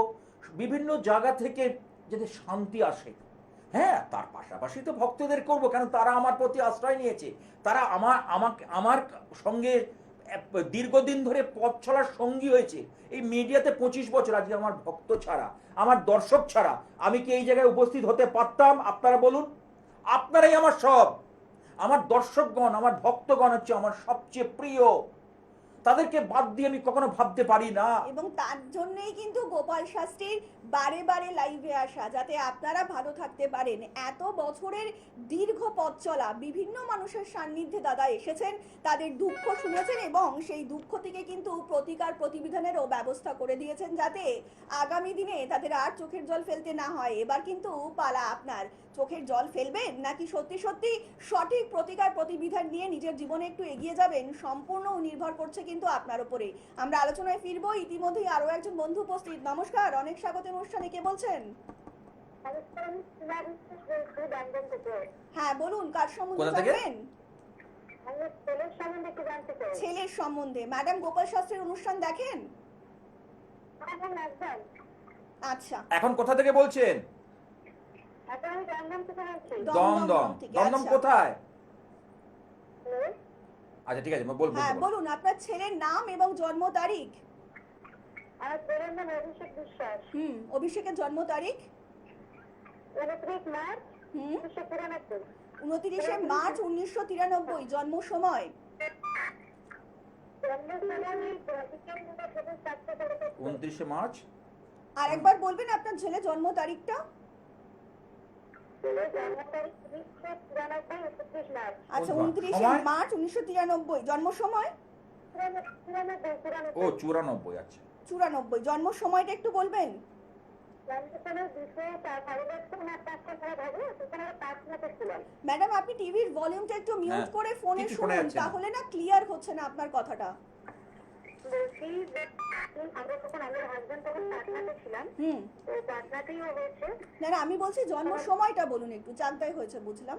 বিভিন্ন জায়গা থেকে যাতে শান্তি আসে। হ্যাঁ তার পাশাপাশি তো ভক্তদের করবো, কারণ তারা আমার প্রতি আশ্রয় নিয়েছে, তারা আমার সঙ্গে দীর্ঘদিন ধরে পথ চলার সঙ্গী হয়েছে। এই মিডিয়াতে 25 বছর, আজকে আমার ভক্ত ছাড়া, আমার দর্শক ছাড়া আমি কি এই জায়গায় উপস্থিত হতে পারতাম? আপনারা বলুন। আপনারাই আমার সব, আমার দর্শকগণ, আমার ভক্তগণ হচ্ছে আমার সবচেয়ে প্রিয়, তাদেরকে বাদ দিয়ে আমি কখনো ভাবতে পারি না। এবং তার জন্যই কিন্তু গোপাল শাস্ত্রীর বারে বারে লাইভে আসা, যাতে আপনারা ভালো থাকতে পারেন। এত বছরের দীর্ঘ পথ চলা, বিভিন্ন মানুষের সান্নিধ্যে দাদা এসেছেন, তাদের দুঃখ শুনেছেন এবং সেই দুঃখ থেকে কিন্তু প্রতিকার প্রতিবিধানেরও ব্যবস্থা করে দিয়েছেন, যাতে আগামী দিনে তাদের আর চোখের জল ফেলতে না হয়। এবার কিন্তু পালা আপনার, চোখের জল ফেলবেন নাকি সত্যি সত্যি সঠিক প্রতিকার প্রতিবিধান নিয়ে নিজের জীবনে একটু এগিয়ে যাবেন, সম্পূর্ণ নির্ভর করছে কিন্তু আপনার উপরে। আমরা আলোচনায় ফিরবো, ইতিমধ্যেই আরো একজন বন্ধু উপস্থিত। নমস্কার, অনেক স্বাগত অনুষ্ঠানে। কে বলছেন? হ্যাঁ বলুন, কার সম্বন্ধে কোথা থেকে? জানবেন? ছেলের সম্বন্ধে। ম্যাডাম গোপাল শাস্ত্রীর অনুষ্ঠান দেখেন? আচ্ছা। এখন কোথা থেকে বলছেন? দমদম। থেকে। দমদম আচ্ছা। কোথায়? আচ্ছা ঠিক আছে বলবো। হ্যাঁ বলুন, আপনার ছেলের নাম এবং জন্ম তারিখ। অভিষেকের জন্ম তারিখ? 29 মার্চ 1993। জন্ম সময়? 29 মার্চ। আর একবার বলবেন আপনার ছেলে জন্ম তারিখটা? আচ্ছা, 29 মার্চ 1993। জন্ম সময়? ও 94। আচ্ছা 94। জন্ম সময়টা একটু বলবেন? ম্যাডাম আপনি টিভির ভলিউমটা একটু মিউট করে ফোনে কিছু শোনা শুনুন, যাচ্ছে না। তাহলে না ক্লিয়ার হচ্ছে না আপনার কথাটা। না না, আমি বলছি জন্ম সময়টা বলুন একটু, চারটায় হয়েছে বুঝলাম।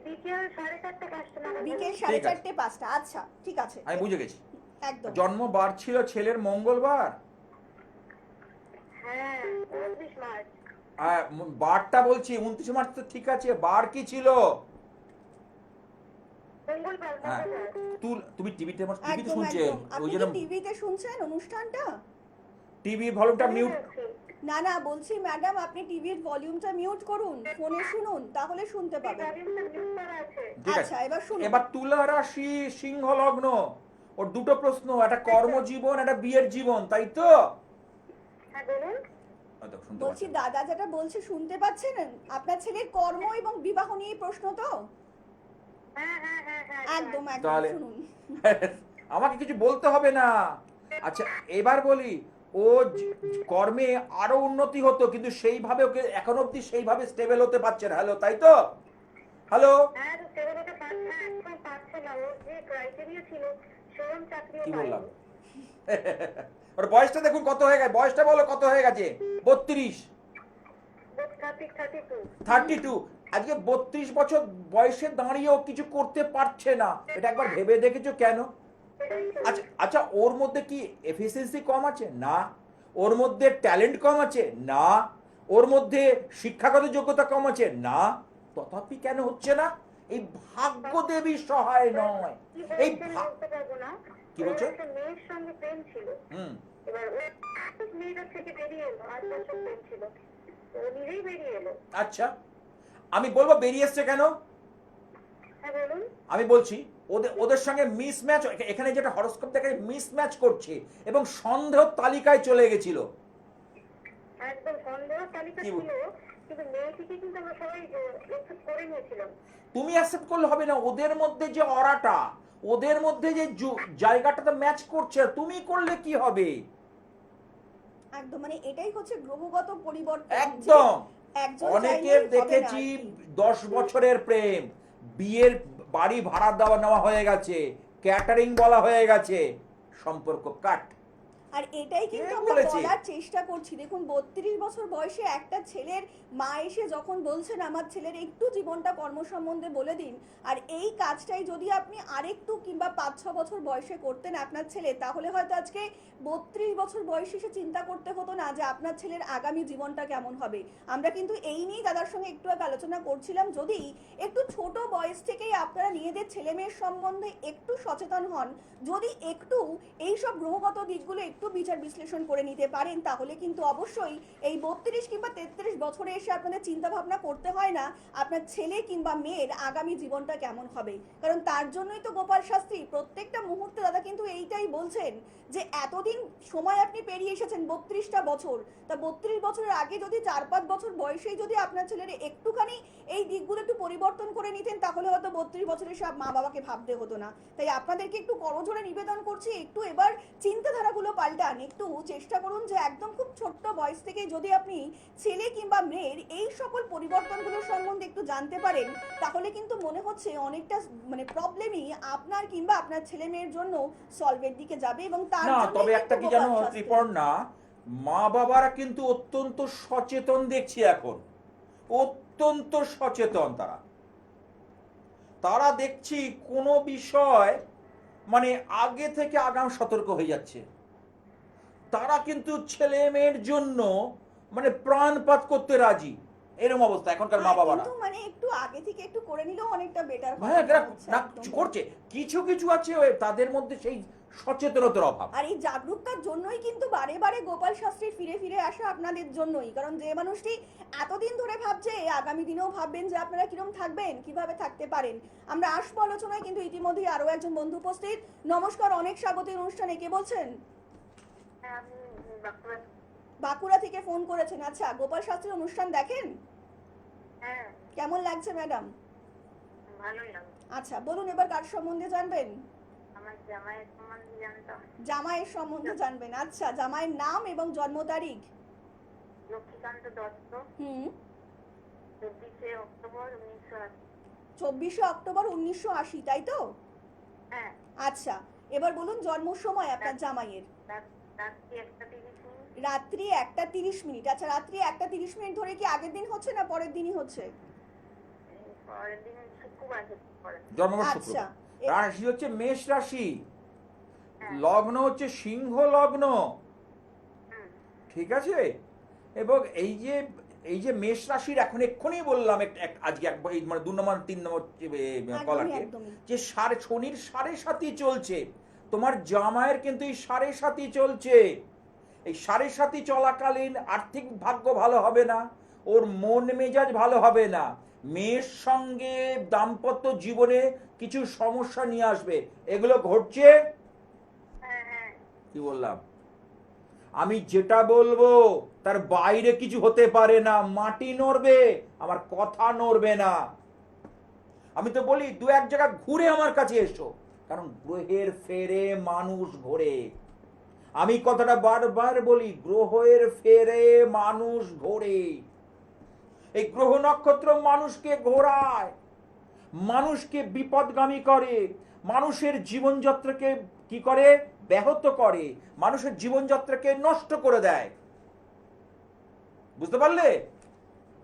বিকেল 4:30 5টা। আচ্ছা ঠিক আছে, আমি বুঝে গেছি। একদম। জন্মবার ছিল ছেলের মঙ্গলবার। বারটা বলছি 29 মার্চ তো ঠিক আছে, বার কি ছিল? হ্যাঁ তুমি টিভিতে শুনছেন, আপনি ওই কি জন্য টিভিতে শুনছেন অনুষ্ঠানটা? টিভি ভলিউমটা মিউট। না না, বলছি ম্যাডাম আপনি টিভির ভলিউমটা মিউট করুন, ফোনে শুনুন, তাহলে শুনতে পাবেন। ঠিক আছে আচ্ছা এবার শুনুন। এবার তুলা রাশি সিংহ লগ্ন, ওর দুটো প্রশ্ন, একটা কর্মজীবন একটা বিয়ের জীবন, তাই তো? বলছি দাদা যেটা বলছে শুনতে পাচ্ছেন? আপনার ছেলের কর্ম এবং বিবাহ নিয়ে প্রশ্ন তো? একদম একদম তাহলে শুনুন। আমাকে কিছু বলতে হবে না। আচ্ছা এবার বলি, ও কর্মে আরো উন্নতি হতো, কিন্তু সেইভাবে ওকে এখন অব্দি সেইভাবে স্টেবল হতে পারছে না। হ্যালো তাই তো? হ্যালো, হ্যাঁ তো ছেলেটা পাচ্ছে, একদম পাচ্ছে না। ওর যে ক্রাইটেরিয়া ছিল সেরকম চাকরিও কি বললাম? পায়নি। ওর বয়সটা দেখুন কত হয়ে গেছে, বয়সটা বলো কত হয়ে গেছে, 32, 32। 32। আজকে 32 বছর বয়সে দাঁড়িয়েও কিছু করতে পারছে না, এটা একবার ভেবে দেখেছো কেন? আচ্ছা আচ্ছা, ওর মধ্যে কি এফিসিয়েন্সি কম আছে? না। ওর মধ্যে ট্যালেন্ট কম আছে? না। ওর মধ্যে শিক্ষাগত যোগ্যতা কম আছে? না। তথাপি কেন হচ্ছে না? এই ভাগ্য দেবী সহায় নয়। এই বলতে পারবো না। কি বলছো? একটা মেয়ের সঙ্গে প্রেম ছিল। হুম। এবার ওই মেয়েটার থেকে বেরিয়ে এলো, 8 বছর প্রেম ছিল। ও নিজেই বেরিয়ে এলো। আচ্ছা, আমি বলবো বেরিয়ে এসছে কেন। হ্যাঁ বলুন। আমি বলছি ওদের ওদের সঙ্গে মিসম্যাচ, এখানে যেটা হরোস্কোপ দেখায় মিসম্যাচ করছে এবং সন্দেহ তালিকায় চলে গেছিল। একদম সন্দেহ তালিকা কি ছিল, কিন্তু মেয়েটিকে কিন্তু আমরা সবাই একসেপ্ট করে নিয়েছিলাম। তুমি অ্যাকসেপ্ট করলে হবে না, ওদের মধ্যে যে অরাটা, ওদের মধ্যে যে জায়গাটাতে ম্যাচ করছে, তুমি করলে কি হবে? একদম, মানে এটাই হচ্ছে গ্রহগত পরিবর্তন। একদম। একজন অনেকের চাইলেই হবে না দেখেছি আর কি। 10 বছরের প্রেম, বিয়ের বাড়ি ভাড়া দেওয়া নেওয়া হয়ে গেছে, ক্যাটারিং বলা হয়ে গেছে, সম্পর্ক কাট। আর এটাই কিন্তু কে আমরা বলেছে? বলার চেষ্টা করছি। দেখুন 32 বছর বয়সে একটা ছেলের মা এসে যখন বলছেন আমার ছেলের একটু জীবনটা কর্ম সম্বন্ধে বলে দিন, আর এই কাজটাই যদি আপনি আরেকটু কিংবা 5-6 বছর বয়সে করতেন আপনার ছেলে, তাহলে হয়তো আজকে 32 বছর বয়সে এসে চিন্তা করতে হতো না যে আপনার ছেলের আগামী জীবনটা কেমন হবে। আমরা কিন্তু এই নিয়েই দাদার সঙ্গে একটু আগে আলোচনা করছিলাম, যদি একটু ছোট বয়স থেকেই আপনারা নিজেদের ছেলে মেয়ের সম্বন্ধে একটু সচেতন হন, যদি একটু এইসব গ্রহগত দিকগুলো একটু বিচার বিশ্লেষণ করে নিতে পারেন, তাহলে কিন্তু অবশ্যই এই 32 কিংবা 33 বছরে এসে আপনাদের চিন্তা ভাবনা করতে হয় না আপনার ছেলে কিংবা মেয়ের আগামী জীবনটা কেমন হবে। কারণ তার জন্যই তো গোপাল শাস্ত্রী প্রত্যেকটা মুহূর্তে দাদা কিন্তু এইটাই বলছেন যে এতদিন সময় আপনি পেরিয়ে এসেছেন 32টা বছর, তা 32 বছরের আগে যদি 4-5 বছর বয়সেই যদি আপনার ছেলের একটুখানি এই দিকগুলো একটু পরিবর্তন করে নিতেন, তাহলে হয়তো 32 বছরের সব মা বাবাকে ভাবতে হতো না। তাই আপনাদেরকে একটু করজোড়ে নিবেদন করছি, একটু এবার চিন্তাধারাগুলো পাল্টান, একটু চেষ্টা করুন যে একদম খুব ছোট্ট বয়স থেকে যদি আপনি ছেলে কিংবা মেয়ের এই সকল পরিবর্তনগুলো সম্বন্ধে একটু জানতে পারেন, তাহলে কিন্তু মনে হচ্ছে অনেকটা মানে প্রবলেমই আপনার কিংবা আপনার ছেলে মেয়ের জন্য সলভের দিকে যাবে। এবং তার না, জন্য তবে একটা কি জানো ত্রিপর্ণা, মা বাবারা কিন্তু অত্যন্ত সচেতন দেখছি এখন, অত্যন্ত সচেতন তারা। তারা দেখছি কোনো বিষয় মানে আগে থেকে আগাম সতর্ক হয়ে যাচ্ছে। তারা কিন্তু ছেলে মেয়ের জন্য মানে প্রাণপাত করতে রাজি, এরকম অবস্থা এখনকার মা বাবারা। কিন্তু মানে একটু আগে থেকে একটু করে নিলেও অনেকটা বেটার হ্যাঁ, না করছে, কিছু কিছু আছে তাদের মধ্যে সেই সচেতনতার অভাব। আর এই জাগরুকতার জন্যই কিন্তু বারে বারে গোপাল শাস্ত্রীর ফিরে ফিরে আসা আপনাদের জন্যই, কারণ যে মানুষটি এতদিন ধরে ভাবছে আগামী দিনেও ভাববেন যে আপনারা কিরকম থাকবেন, কিভাবে থাকতে পারেন। আমরা আসবো আলোচনায়, কিন্তু ইতিমধ্যেই আরো একজন বন্ধু উপস্থিত। নমস্কার, অনেক স্বাগত এই অনুষ্ঠানে। কে বলছেন? হ্যাঁ, আমি বাঁকুড়া থেকে ফোন করেছেন। আচ্ছা, গোপাল শাস্ত্রীর অনুষ্ঠান দেখেন? হ্যাঁ, কেমন লাগছে ম্যাডাম? ভালোই লাগে। আচ্ছা বলুন, এবার কার সম্বন্ধে জানবেন? আমার জামাইয়ের সম্বন্ধে জানতাম। জামাইয়ের সম্বন্ধে জানবেন। আচ্ছা, জামাইয়ের নাম এবং জন্ম তারিখ? লক্ষ্মীকান্ত দত্ত, 24শে অক্টোবর 1980। 24শে অক্টোবর 1980, তাই তো? হ্যাঁ। আচ্ছা, এবার বলুন জন্ম সময় আপনার জামাইয়ের? রাত্রি 1:30 মিনিট। রাত্রি 1:30। আচ্ছা, রাত্রি 1:30 ধরে কি আগের দিন হচ্ছে না পরের দিনই হচ্ছে? পরের দিন শুক্রবার পরে। জন্মবার আচ্ছা, শুক্র, রাশি হচ্ছে মেষ রাশি, হ্যাঁ। লগ্ন হচ্ছে সিংহ লগ্ন, ঠিক আছে? এবং এই যে মেষ রাশির এখন এক্ষুনি বললাম আজকে মানে 2 নম্বর 3 নম্বর কলাকে যে শনির 7.5 চলছে, তোমার জামাইয়ের কিন্তু এই 7.5 চলছে। এই 7.5 চলাকালীন আর্থিক ভাগ্য ভালো হবে না, ওর মন মেজাজ ভালো হবে না, মেয়ের সঙ্গে দাম্পত্য জীবনে কিছু সমস্যা নিয়ে আসবে, এগুলো ঘটছে। কি বললাম? আমি যেটা বলবো তার বাইরে কিছু হতে পারে না, মাটি নড়বে, আমার কথা নড়বে না। আমি তো বলি 2-1 জায়গা ঘুরে আমার কাছে এসো, কারণ গ্রহের ফেরে মানুষ ঘোরে। আমি কথাটা বারবার বলি, গ্রহের ফেরে মানুষ ঘোরে। এই গ্রহ নক্ষত্র মানুষকে ঘোরায়। মানুষকে বিপদগামী করে, মানুষের জীবনযাত্রাকে কি করে, ব্যাহত করে, মানুষের জীবনযাত্রাকে নষ্ট করে দেয়। বুঝতে পারলে?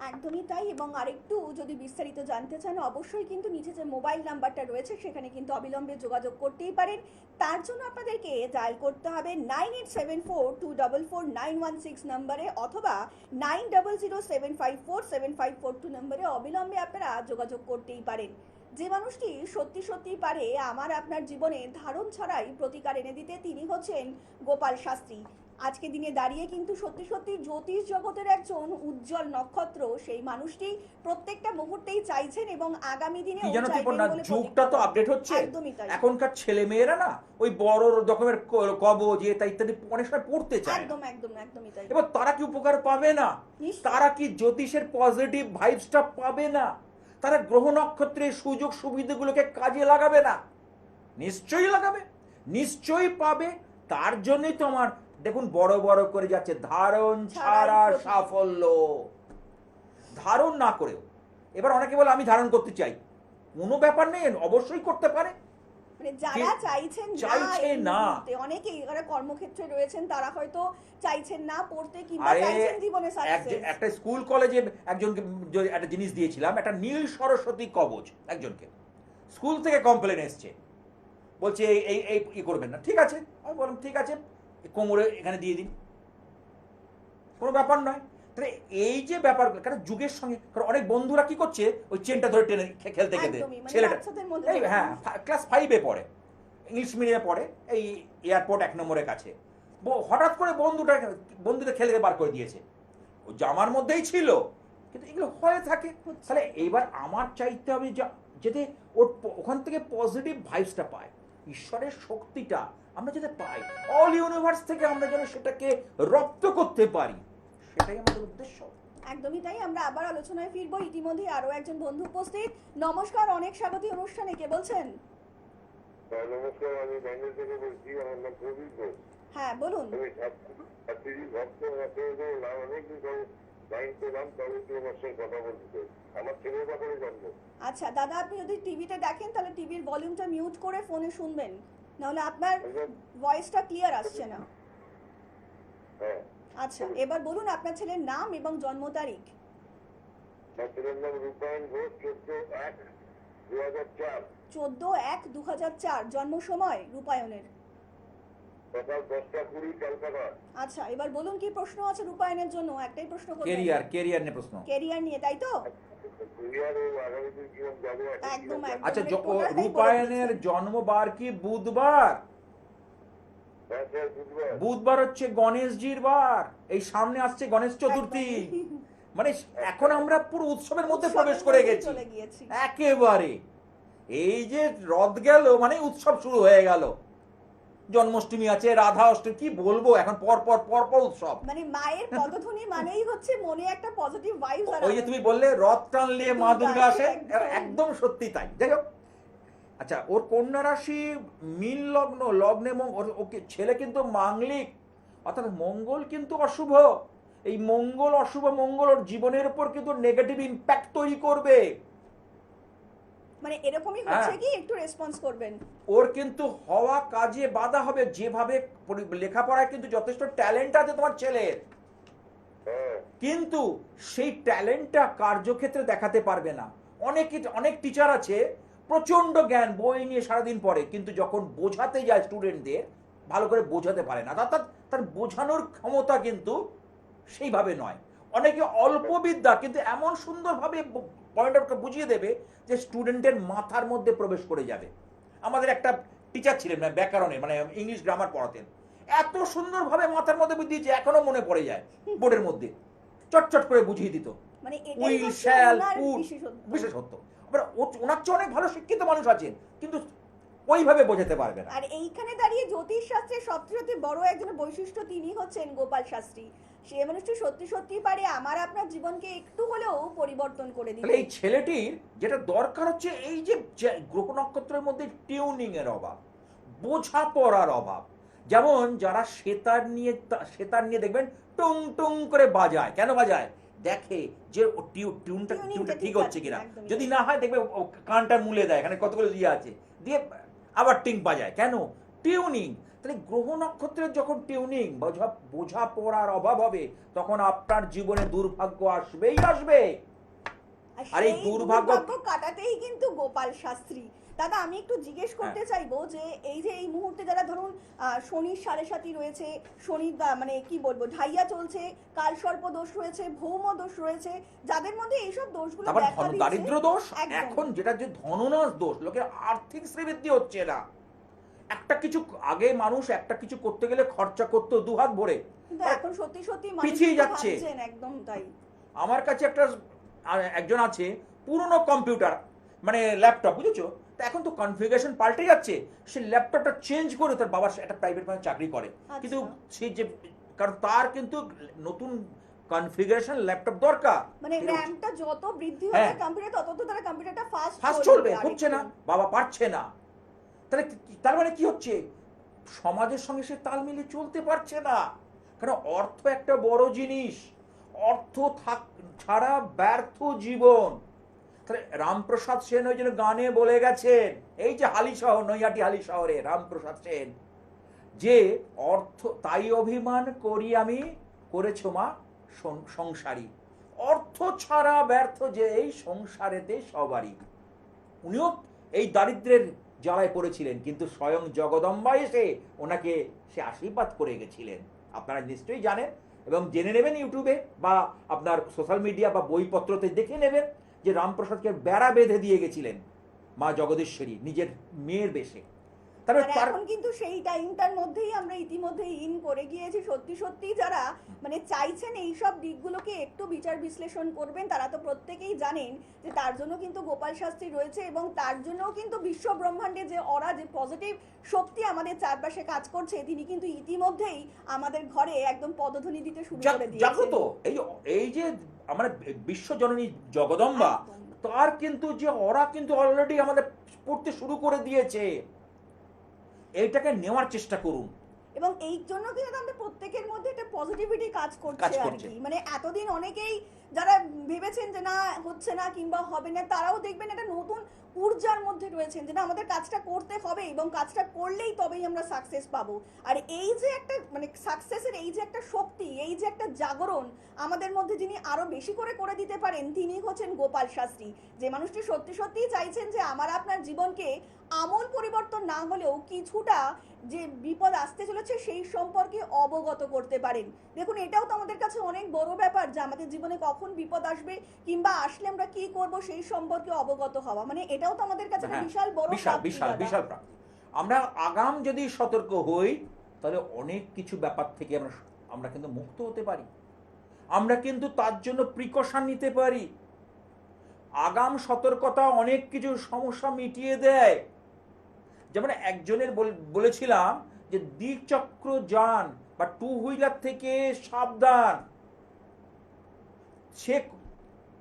একদমই তাই। এবং আরেকটু যদি বিস্তারিত জানতে চান অবশ্যই কিন্তু নিচে যে মোবাইল নাম্বারটা রয়েছে সেখানে কিন্তু অবিলম্বে যোগাযোগ করতেই পারেন। তার জন্য আপনাদেরকে ডায়াল করতে হবে 9874244916 নম্বরে অথবা 9007547542 নম্বরে অবিলম্বে আপনারা যোগাযোগ করতেই পারেন। যে মানুষটি সত্যি সত্যি পারে আমার আপনার জীবনে ধারণ ছাড়াই প্রতিকার এনে দিতে, তিনি হচ্ছেন গোপাল শাস্ত্রী। আজকে দিনে দাঁড়িয়ে কিন্তু সত্যি সত্যি জ্যোতিষ জগতের একজন উজ্জ্বল নক্ষত্র। সেই মানুষটি প্রত্যেকটা মুহূর্তেই চাইছেন এবং আগামী দিনে কি জানো ত্রিপর্ণা, যুগটা তো আপডেট হচ্ছে। একদমই তাই। এখনকার ছেলে মেয়েরা না ওই বড় রকমের কবজ এটা ইত্যাদি অনেক সময় পড়তে চায় না। একদম একদম একদমই তাই। এবার তারা কি উপকার পাবে না? নিশ্চয়ই। তারা কি জ্যোতিষের পজিটিভ ভাইবসটা পাবে না? তারা গ্রহ নক্ষত্রের সুযোগ সুবিধাগুলোকে কাজে লাগাবে না? নিশ্চয়ই লাগাবে, নিশ্চয়ই পাবে। তার জন্যই তো আমার দেখুন বড় বড় করে যাচ্ছে ধারণ ছাড়া সাফল্য। ধারণ না করেও এবার অনেকে বলে আমি ধারণ করতে চাই, কোনো ব্যাপার নেই, অবশ্যই করতে পারে। মানে যারা চাইছেন না, অনেকেই যারা কর্মক্ষেত্রে রয়েছেন তারা হয়তো চাইছেন না পড়তে কিংবা আরে চাইছেন জীবনে সাকসেস। একটা স্কুল কলেজে একজনকে একটা জিনিস দিয়েছিলাম, একটা নীল সরস্বতী কবচ, একজনকে স্কুল থেকে কমপ্লেন এসছে, বলছে এই এই ই করবেন না। ঠিক আছে, আমি বললাম ঠিক আছে, কোমরে এখানে দিয়ে দিন, কোনো ব্যাপার নয়। তাহলে এই যে ব্যাপার, কারণ যুগের সঙ্গে, কারণ অনেক বন্ধুরা কি করছে ওই চেনটা ধরে টেনে খেলতে খেলতে, ছেলেটা এই হ্যাঁ ক্লাস 5-এ পড়ে, ইংলিশ মিডিয়ামে পড়ে, এই এয়ারপোর্ট 1 নম্বরের কাছে, হঠাৎ করে বন্ধুদের খেলে বার করে দিয়েছে। ও জামার মধ্যেই ছিল, কিন্তু এগুলো হয়ে থাকে। তাহলে এইবার আমার চাইতে হবে যাতে ওর ওখান থেকে পজিটিভ ভাইবসটা পায়, ঈশ্বরের শক্তিটা আমরা যাতে পাই, অল ইউনিভার্স থেকে আমরা যেন সেটাকে রপ্ত করতে পারি, সেটাই আমাদের উদ্দেশ্য। একদমই তাই। আমরা আবার আলোচনায় ফিরবো। ইতিমধ্যে আরো একজন বন্ধু উপস্থিত। নমস্কার, অনেক স্বাগত অনুষ্ঠানে। কে বলছেন? নমস্কার, আমি ব্যাঙ্গালোর থেকে বলছি। আমার নাম প্রবীর ঘোষ। হ্যাঁ বলুন। আমি ছাত্রী ভক্ত, অনেকদিন লাইন পেলাম, তবে তোমার সঙ্গে কথা বলতে চাই। আমার ছেলের ব্যাপারে জানবো। আচ্ছা দাদা, আপনি যদি টিভিতে দেখেন তাহলে টিভির ভলিউমটা মিউট করে ফোনে শুনবেন, নাহলে আপনার ভয়েসটা ক্লিয়ার আসছে না। হ্যাঁ, আচ্ছা এবার বলুন আপনার ছেলের নাম এবং জন্ম তারিখ। আমার ছেলের নাম রূপায়ণ ঘোষ, 14/1/2004। 14/1/2004 জন্ম সময় রূপায়ণের? সকাল 10টা 20 ক্যালকাটা। আচ্ছা এবার বলুন কি প্রশ্ন আছে রূপায়ণের জন্য? একটাই প্রশ্ন করবেন? কেরিয়ার নিয়ে প্রশ্ন। কেরিয়ার নিয়ে, তাই তো? একদম। আচ্ছা রূপায়ণের জন্মবার কি বুধবার? বুধবার হচ্ছে গণেশজির বার, এই সামনে আসছে গণেশ চতুর্থী। মানে এখন আমরা পুরো উৎসবের মধ্যে প্রবেশ করে গেছি একেবারে। এই যে রথ গেল মানে উৎসব শুরু হয়ে গেল। জন্মাষ্টমী আছে, রাধা অষ্টমী, কি বলবো এখন, পর পর উৎসব। মানে মায়ের পদধ্বনি মানেই হচ্ছে মনে একটা পজিটিভ ভাইবস। ওই যে তুমি বললে রথ টানলে মা দুর্গা আসে, একদম সত্যি তাই। যাই হোক, আচ্ছা ওর কন্যা রাশি মীন লগ্ন, লগ্নে ওকে ছেলে কিন্তু মাঙ্গলিক, অর্থাৎ মঙ্গল কিন্তু অশুভ। এই মঙ্গল অশুভ মঙ্গল ওর জীবনের উপর কিন্তু নেগেটিভ ইম্প্যাক্ট তৈরি করবে। মানে এরকমই হচ্ছে কি, একটু রেসপন্স করবেন। ওর কিন্তু হওয়া কাজে বাধা হবে। যেভাবে লেখাপড়ায় কিন্তু যথেষ্ট ট্যালেন্ট আছে তোমার ছেলের, কিন্তু সেই ট্যালেন্টটা কার্যক্ষেত্রে দেখাতে পারবে না। অনেক টিচার আছে প্রচন্ড জ্ঞান, বই নিয়ে সারাদিন পড়ে, কিন্তু যখন বোঝাতে যায় স্টুডেন্টদের ভালো করে বোঝাতে পারে না, অর্থাৎ তার বোঝানোর ক্ষমতা কিন্তু সেইভাবে নয়। অনেকে অল্প বিদ্যা কিন্তু এমন সুন্দরভাবে পয়েন্টটা বুঝিয়ে দেবে যে স্টুডেন্টের মাথার মধ্যে প্রবেশ করে যাবে। আমাদের একটা টিচার ছিলেন ব্যাকরণের, মানে ইংলিশ গ্রামার পড়াতেন, এত সুন্দরভাবে মাথার মধ্যে বুঝিয়েছে, এখনো মনে পড়ে যায় বোর্ডের মধ্যে, চটচট করে বুঝিয়ে দিত। মানে উইল শ্যাল কুড, বিশেষত্ব। ওনার চেয়ে অনেক ভালো শিক্ষিত মানুষ আছেন, কিন্তু ওইভাবে বোঝাতে পারবে না। আর এইখানে দাঁড়িয়ে জ্যোতিষ শাস্ত্রের সবচেয়ে বড় একজন বৈশিষ্ট্য তিনি হচ্ছেন গোপাল শাস্ত্রী। সে মানুষটি সত্যি সত্যি পারে আমার আপনার জীবনকে একটু হলেও পরিবর্তন করে দিতে। এই ছেলেটির যেটা দরকার হচ্ছে এই যে গ্রহ নক্ষত্রের মধ্যে টিউনিং এর অভাব, বোঝাপড়ার অভাব। যেমন যারা সেতার নিয়ে দেখবেন টুং টুং করে বাজায়, কেন বাজায়? দেখে যে টিউনটা Tuningটা ঠিক ঠিক হচ্ছে আছে, কিনা। একদমই যদি তাই। না হয় দেখবে ও কানটা মুলে দেয়, এখানে কতগুলো ইয়ে আছে, দিয়ে আবার টিং বাজায়। কেন? টিউনিং। তাহলে গ্রহ নক্ষত্রের যখন টিউনিং বোঝা পড়ার অভাব হবে, তখন আপনার জীবনে দুর্ভাগ্য আসবেই আসবে। আর আর এই সেই দুর্ভাগ্য দুর্ভাগ্য কাটাতেই কিন্তু গোপাল শাস্ত্রী। দাদা আমি একটু জিজ্ঞেস হ্যাঁ। করতে চাইবো যে এই মুহূর্তে যারা ধরুন শনির সাড়ে সাতি রয়েছে, শনির মানে কি বলবো ঢাইয়া চলছে, কালসর্প দোষ রয়েছে, ভৌম দোষ রয়েছে, যাদের মধ্যে এইসব দোষগুলো আবার দেখা দিচ্ছে, দারিদ্র দোষ, একদম। এখন যেটা যে ধননাশ দোষ, লোকের আর্থিক শ্রীবৃদ্ধি হচ্ছে না। একটা কিছু আগে মানুষ একটা কিছু করতে গেলে খরচা করতো দুহাত ভরে, কিন্তু এখন সত্যি সত্যি পিছিয়ে মানুষ যাচ্ছে। ভাবছেন একদম তাই। আমার কাছে একজন আছে পুরনো কম্পিউটার, মানে ল্যাপটপ, বুঝেছো? তা এখন তো কনফিগারেশন পাল্টে যাচ্ছে, সে ল্যাপটপটা চেঞ্জ করে তার বাবার একটা প্রাইভেট ফার্মে চাকরি করে। কিন্তু সে যে, কারণ তার কিন্তু নতুন কনফিগারেশন ল্যাপটপ দরকার, মানে র্যামটা যত বৃদ্ধি হ্যাঁ। হবে কম্পিউটার তত তো তারা কম্পিউটারটা ফাস্ট চলবে, হচ্ছে না, বাবা পারছে না। তাহলে তার মানে কি হচ্ছে? সমাজের সঙ্গে সে তাল মিলিয়ে চলতে পারছে না। কারণ অর্থ একটা বড় জিনিস, অর্থ ছাড়া ব্যর্থ জীবন। তাহলে রামপ্রসাদ সেন ওই জন্য গানে বলে গেছেন, এই যে হালি শহর, নৈহাটি হালি শহরে রামপ্রসাদ সেন, যে অর্থ তাই অভিমান করি আমি করেছো মা সংসারী, অর্থ ছাড়া ব্যর্থ যে এই সংসারেতে সবারই। উনিও এই দারিদ্রের জ্বালায় পড়েছিলেন, কিন্তু স্বয়ং জগদম্বা এসে ওনাকে সে আশীর্বাদ করে গেছিলেন। আপনারা নিশ্চয়ই জানেন এবং জেনে নেবেন, ইউটিউবে বা আপনার সোশ্যাল মিডিয়া বা বইপত্রতে দেখে নেবেন যে রামপ্রসাদকে বেড়া বেঁধে দিয়ে গেছিলেন মা জগদীশ্বরী নিজের মেয়ের বেশে। আর এখন কিন্তু সেই টাইমটার মধ্যেই আমরা ইতিমধ্যেই ইন করে গিয়েছি। সত্যি সত্যি যারা মানে চাইছেন এই সব দিকগুলোকে একটু বিচার বিশ্লেষণ করবেন, তারা তো প্রত্যেকেই জানেন যে তার জন্য কিন্তু গোপাল শাস্ত্রী রয়েছে, এবং তার জন্য কিন্তু বিশ্ব ব্রহ্মাণ্ডে যে অরা, যে পজিটিভ শক্তি আমাদের চারপাশে কাজ করছে, তিনি কিন্তু ইতিমধ্যেই আমাদের ঘরে একদম পদধ্বনি দিতে শুরু করে দিয়েছেন। জাগ্রত এই যে আমরা বিশ্বজননী জগদম্বা, তার কিন্তু যে অরা কিন্তু অলরেডি আমাদের পড়তে শুরু করে দিয়েছে। এইটাকে নেওয়ার চেষ্টা করুন, এবং এই জন্য কিন্তু আমাদের প্রত্যেকের মধ্যে একটা পজিটিভিটি কাজ করছে আর কি। মানে এতদিন অনেকেই যারা ভেবেছেন যে না হচ্ছে না কিংবা হবে না, তারাও দেখবেন একটা নতুন ঊর্জার মধ্যে রয়েছেন যে না আমাদের কাজটা করতে হবে এবং কাজটা করলেই তবেই আমরা সাকসেস পাবো। আর এই যে একটা মানে সাকসেসের এই যে একটা শক্তি, এই যে একটা জাগরণ আমাদের মধ্যে যিনি আরো বেশি করে করে দিতে পারেন, তিনি হচ্ছেন গোপাল শাস্ত্রী। যে মানুষটি সত্যি সত্যিই চাইছেন যে আমার আপনার জীবনকে আমূল পরিবর্তন না হলেও কিছুটা যে বিপদ আসতে চলেছে সেই সম্পর্কে অবগত করতে পারেন। দেখুন এটাও তো আমাদের কাছে অনেক বড় ব্যাপার যে আমাদের জীবনে কখন বিপদ আসবে কিংবা আসলে আমরা কি করব সেই সম্পর্কে অবগত হওয়া, মানে এটাও তো আমাদের কাছে একটা বিশাল বড় বিশাল প্রাপ্তি। আমরা আগাম যদি সতর্ক হই, তাহলে অনেক কিছু ব্যাপার থেকে আমরা কিন্তু মুক্ত হতে পারি। আমরা কিন্তু তার জন্য প্রিকশন নিতে পারি। আগাম সতর্কতা অনেক কিছু সমস্যা মিটিয়ে দেয়। যেমন একজনের বলেছিলাম যে দ্বিচক্র যান বা টু হুইলার থেকে সাবধান। সে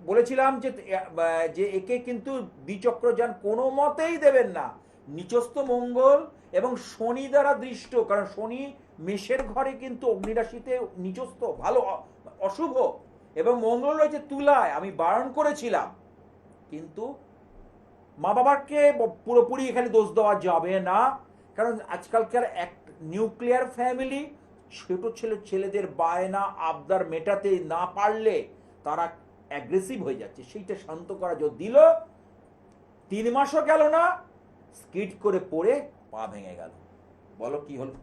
বলেছিলাম যে একে কিন্তু দ্বিচক্র যান কোনো মতেই দেবেন না। নিচস্থ মঙ্গল এবং শনি দ্বারা দৃষ্ট, কারণ শনি মেষের ঘরে কিন্তু অগ্নিরাশিতে নিচস্থ, ভালো অশুভ, এবং মঙ্গল রয়েছে তুলায়। আমি বারণ করেছিলাম, কিন্তু মা বাবাকে পুরোপুরি এখানে দোষ দেওয়া যাবে না, কারণ আজকালকার এক নিউক্লিয়ার ফ্যামিলি, ছোট ছেলেদের বায়না আবদার মেটাতে না পারলে তারা অ্যাগ্রেসিভ হয়ে যাচ্ছে। সেইটা শান্ত করা দিল, 3 মাসও গেল না, স্কিড করে পড়ে পা ভেঙে গেল। বলো কি হলো?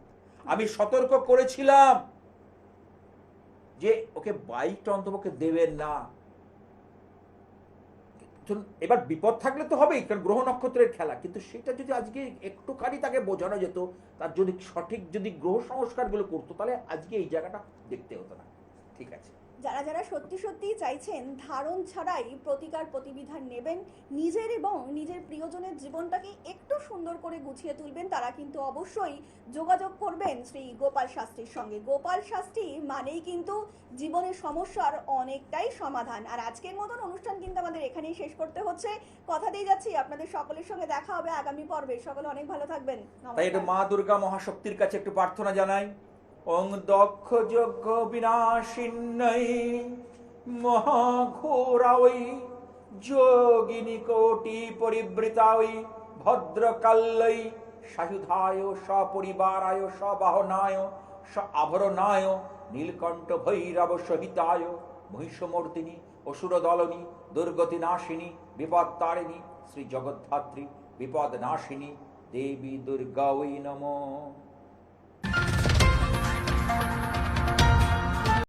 আমি সতর্ক করেছিলাম যে ওকে বাইকটা অন্তপক্ষে দেবেন না। এবার বিপদ থাকলে তো হবেই, কারণ গ্রহ নক্ষত্রের খেলা, কিন্তু সেটা যদি আজকে একটুখানি তাকে বোঝানো যেত, তার যদি সঠিক গ্রহ সংস্কারগুলো করতো, তাহলে আজকে এই জায়গাটা দেখতে হতো না। ঠিক আছে, যারা যারা সত্যি সত্যি চাইছেন ধারণ ছাড়াই প্রতিকার প্রতিবিধান নেবেন, নিজের এবং নিজের প্রিয়জনের জীবনটাকে একটু সুন্দর করে গুছিয়ে তুলবেন, তারা কিন্তু অবশ্যই যোগাযোগ করবেন শ্রী গোপাল শাস্ত্রীর সঙ্গে। গোপাল শাস্ত্রী মানেই কিন্তু জীবনের সমস্যার অনেকটাই সমাধান। আর আজকের মতন অনুষ্ঠান কিন্তু আমাদের এখানেই শেষ করতে হচ্ছে। কথা দিয়ে যাচ্ছি, আপনাদের সকলের সঙ্গে দেখা হবে আগামী পর্বে। সকলে অনেক ভালো থাকবেন। তাই এটা মা দুর্গা মহাশক্তির কাছে একটু প্রার্থনা জানাই। ওং দক্ষ যজ্ঞ বিনাশিন্যৈ মহাঘোরা ওই যোগিনী কোটি পরিবৃতা ওই ভদ্রকাল্যই সায়ুধায় সপরিবারায় সবাহনায় স আভরণায় নীলকণ্ঠ ভৈরব সহিতায় মহিষমর্দিনী অসুরদলনী দুর্গতি নাশিনী বিপদ তারিণী শ্রী জগদ্ধাত্রী বিপদ নাশিনী দেবী দুর্গা ওই নমঃ।